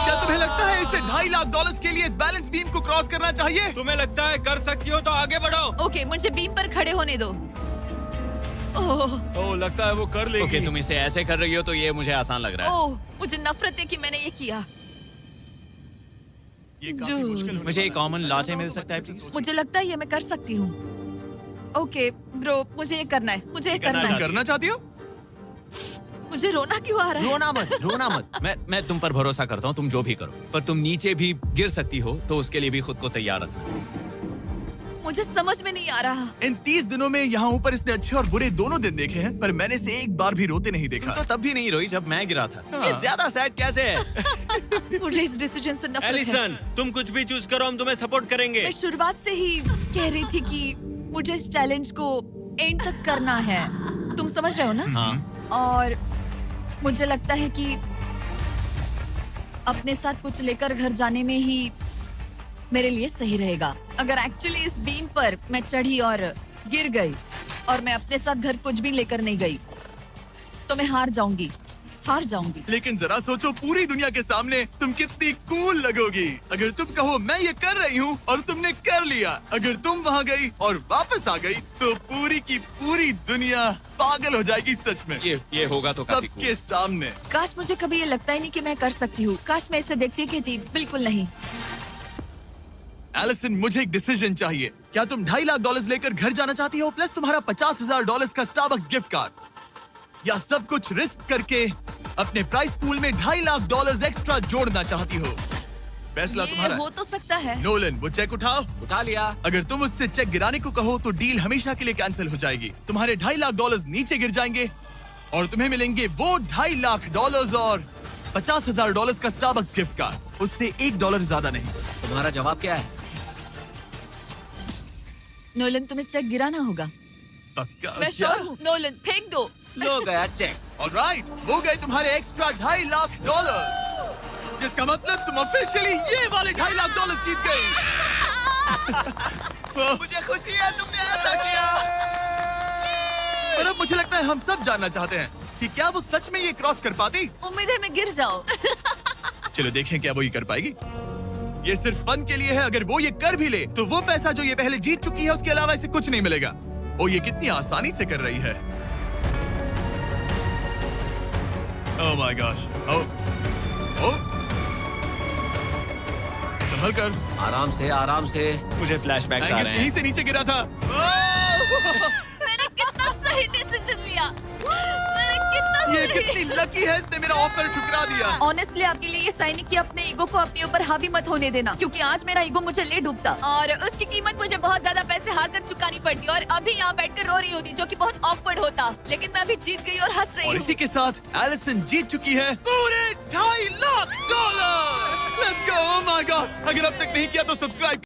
[SPEAKER 1] क्या तुम्हें लगता है इसे $2.5 लाख के लिए इस बैलेंस बीम को क्रॉस करना चाहिए?
[SPEAKER 5] तुम्हें लगता है कर सकती हो तो आगे बढ़ो।
[SPEAKER 2] ओके, मुझे बीम पर खड़े होने दो। ओह,
[SPEAKER 5] ओह, लगता है वो कर लेगी।
[SPEAKER 3] ओके, तुम इसे ऐसे कर रही हो तो ये मुझे आसान लग रहा है।
[SPEAKER 2] ओह, मुझे नफरत है कि मैंने ये किया।
[SPEAKER 1] ये काफी
[SPEAKER 2] Dude.
[SPEAKER 1] मुश्किल होने
[SPEAKER 3] मुझे एक
[SPEAKER 1] वाला है।
[SPEAKER 3] कॉमन लॉटे मिल सकता है प्लीज?
[SPEAKER 2] मुझे लगता है ये मैं कर सकती हूँ। ओके ब्रो, मुझे ये करना है, मुझे ये
[SPEAKER 3] करना
[SPEAKER 2] करना
[SPEAKER 1] तुम
[SPEAKER 2] है।
[SPEAKER 1] करना चाहती हो?
[SPEAKER 2] मुझे रोना क्यों आ रहा है?
[SPEAKER 3] रोना मत। मैं तुम पर भरोसा करता हूँ, तुम जो भी करो, पर तुम नीचे भी गिर सकती हो, तो उसके लिए भी खुद को तैयार रखना।
[SPEAKER 2] मुझे समझ में नहीं आ रहा।
[SPEAKER 1] इन 30 दिनों में यहाँ ऊपर इसने अच्छे और बुरे दोनों दिन देखे हैं, पर मैंने इसे एक बार भी रोते नहीं देखा।
[SPEAKER 3] तो तब भी नहीं रोई जब मैं गिरा था।
[SPEAKER 1] हाँ।
[SPEAKER 3] ये ज्यादा सैड कैसे है?
[SPEAKER 2] मुझे इस डिसीजन से नफरत है।
[SPEAKER 5] एलिसन, तुम कुछ भी चूज करो, हम तुम्हें सपोर्ट करेंगे।
[SPEAKER 2] मैं शुरुआत से ही कह रही थी कि मुझे इस चैलेंज को एंड तक करना है। तुम समझ रहे हो ना?
[SPEAKER 3] हाँ।
[SPEAKER 2] और मुझे लगता है कि अपने साथ कुछ लेकर घर जाने में ही मेरे लिए सही रहेगा। अगर एक्चुअली इस बीम पर मैं चढ़ी और गिर गई और मैं अपने साथ घर कुछ भी लेकर नहीं गई, तो मैं हार जाऊंगी।
[SPEAKER 1] लेकिन जरा सोचो, पूरी दुनिया के सामने तुम कितनी कूल लगोगी अगर तुम कहो मैं ये कर रही हूँ और तुमने कर लिया। अगर तुम वहाँ गई और वापस आ गई तो पूरी की पूरी दुनिया पागल हो जाएगी। सच में
[SPEAKER 3] ये होगा तो काफी cool।
[SPEAKER 1] सबके सामने।
[SPEAKER 2] काश मुझे कभी ये लगता ही नहीं कि मैं कर सकती हूँ। काश मैं इसे देखती कहती बिल्कुल नहीं।
[SPEAKER 1] एलिसन, मुझे एक डिसीजन चाहिए। क्या तुम $2.5 लाख लेकर घर जाना चाहती हो, प्लस तुम्हारा $50,000 का स्टारबक्स गिफ्ट कार्ड, या सब कुछ रिस्क करके अपने प्राइस पूल में $2.5 लाख एक्स्ट्रा जोड़ना चाहती हो? फैसला
[SPEAKER 2] ये
[SPEAKER 1] तुम्हारा
[SPEAKER 2] हो तो सकता है।
[SPEAKER 1] नोलन, वो चेक उठाओ।
[SPEAKER 4] उठा लिया।
[SPEAKER 1] अगर तुम उससे चेक गिराने को कहो तो डील हमेशा के लिए कैंसिल हो जाएगी। तुम्हारे $2.5 लाख नीचे गिर जाएंगे और तुम्हें मिलेंगे वो $2.5 लाख और $50,000 का स्टारबक्स गिफ्ट कार्ड। उससे $1 ज्यादा नहीं।
[SPEAKER 4] तुम्हारा जवाब क्या है?
[SPEAKER 2] नोलन, तुम्हें चेक गिराना होगा।
[SPEAKER 1] पक्का?
[SPEAKER 2] मैं श्योर हूँ। नोलन, फेंक दो।
[SPEAKER 4] लो गया चेक।
[SPEAKER 1] ऑलराइट, वो गए तुम्हारे एक्स्ट्रा $2.5 लाख, जिसका मतलब तुम ऑफिशियली ये वाले $2.5 लाख जीत गई। मुझे खुशी है तुमने ऐसा किया। पर अब मुझे लगता है हम सब जानना चाहते हैं कि क्या वो सच में ये क्रॉस कर पाती।
[SPEAKER 2] उम्मीद है मैं गिर जाऊं।
[SPEAKER 1] चलो देखें क्या वो ये कर पाएगी। ये सिर्फ फन के लिए है। अगर वो ये कर भी ले तो वो पैसा जो ये पहले जीत चुकी है उसके अलावा इसे कुछ नहीं मिलेगा। ओ, ये कितनी आसानी से कर रही है। ओह माय गॉश। ओ संभल कर।
[SPEAKER 4] आराम से।
[SPEAKER 3] मुझे फ्लैशबैक्स आ रहे
[SPEAKER 1] यहीं
[SPEAKER 3] हैं।
[SPEAKER 1] से नीचे गिरा था। ओह!
[SPEAKER 2] मैंने कितना सही डिसीजन लिया।
[SPEAKER 1] ये कितनी लकी है, इसने मेरा ऑफर ठुकरा दिया।
[SPEAKER 2] ऑनेस्टली आपके लिए ये साइन कि अपने ईगो को अपने ऊपर हावी मत होने देना, क्योंकि आज मेरा ईगो मुझे ले डूबता और उसकी कीमत मुझे बहुत ज्यादा पैसे हार कर चुकानी पड़ती और अभी यहाँ बैठकर रो रही होती, जो कि बहुत ऑकवर्ड होता। लेकिन मैं अभी जीत गई और हंस रही
[SPEAKER 1] और
[SPEAKER 2] हूँ।
[SPEAKER 1] इसी के साथ एलिसन जीत चुकी है पूरे $2.5 lakh. Let's go. Oh my God, अगर अब तक नहीं किया तो सब्सक्राइब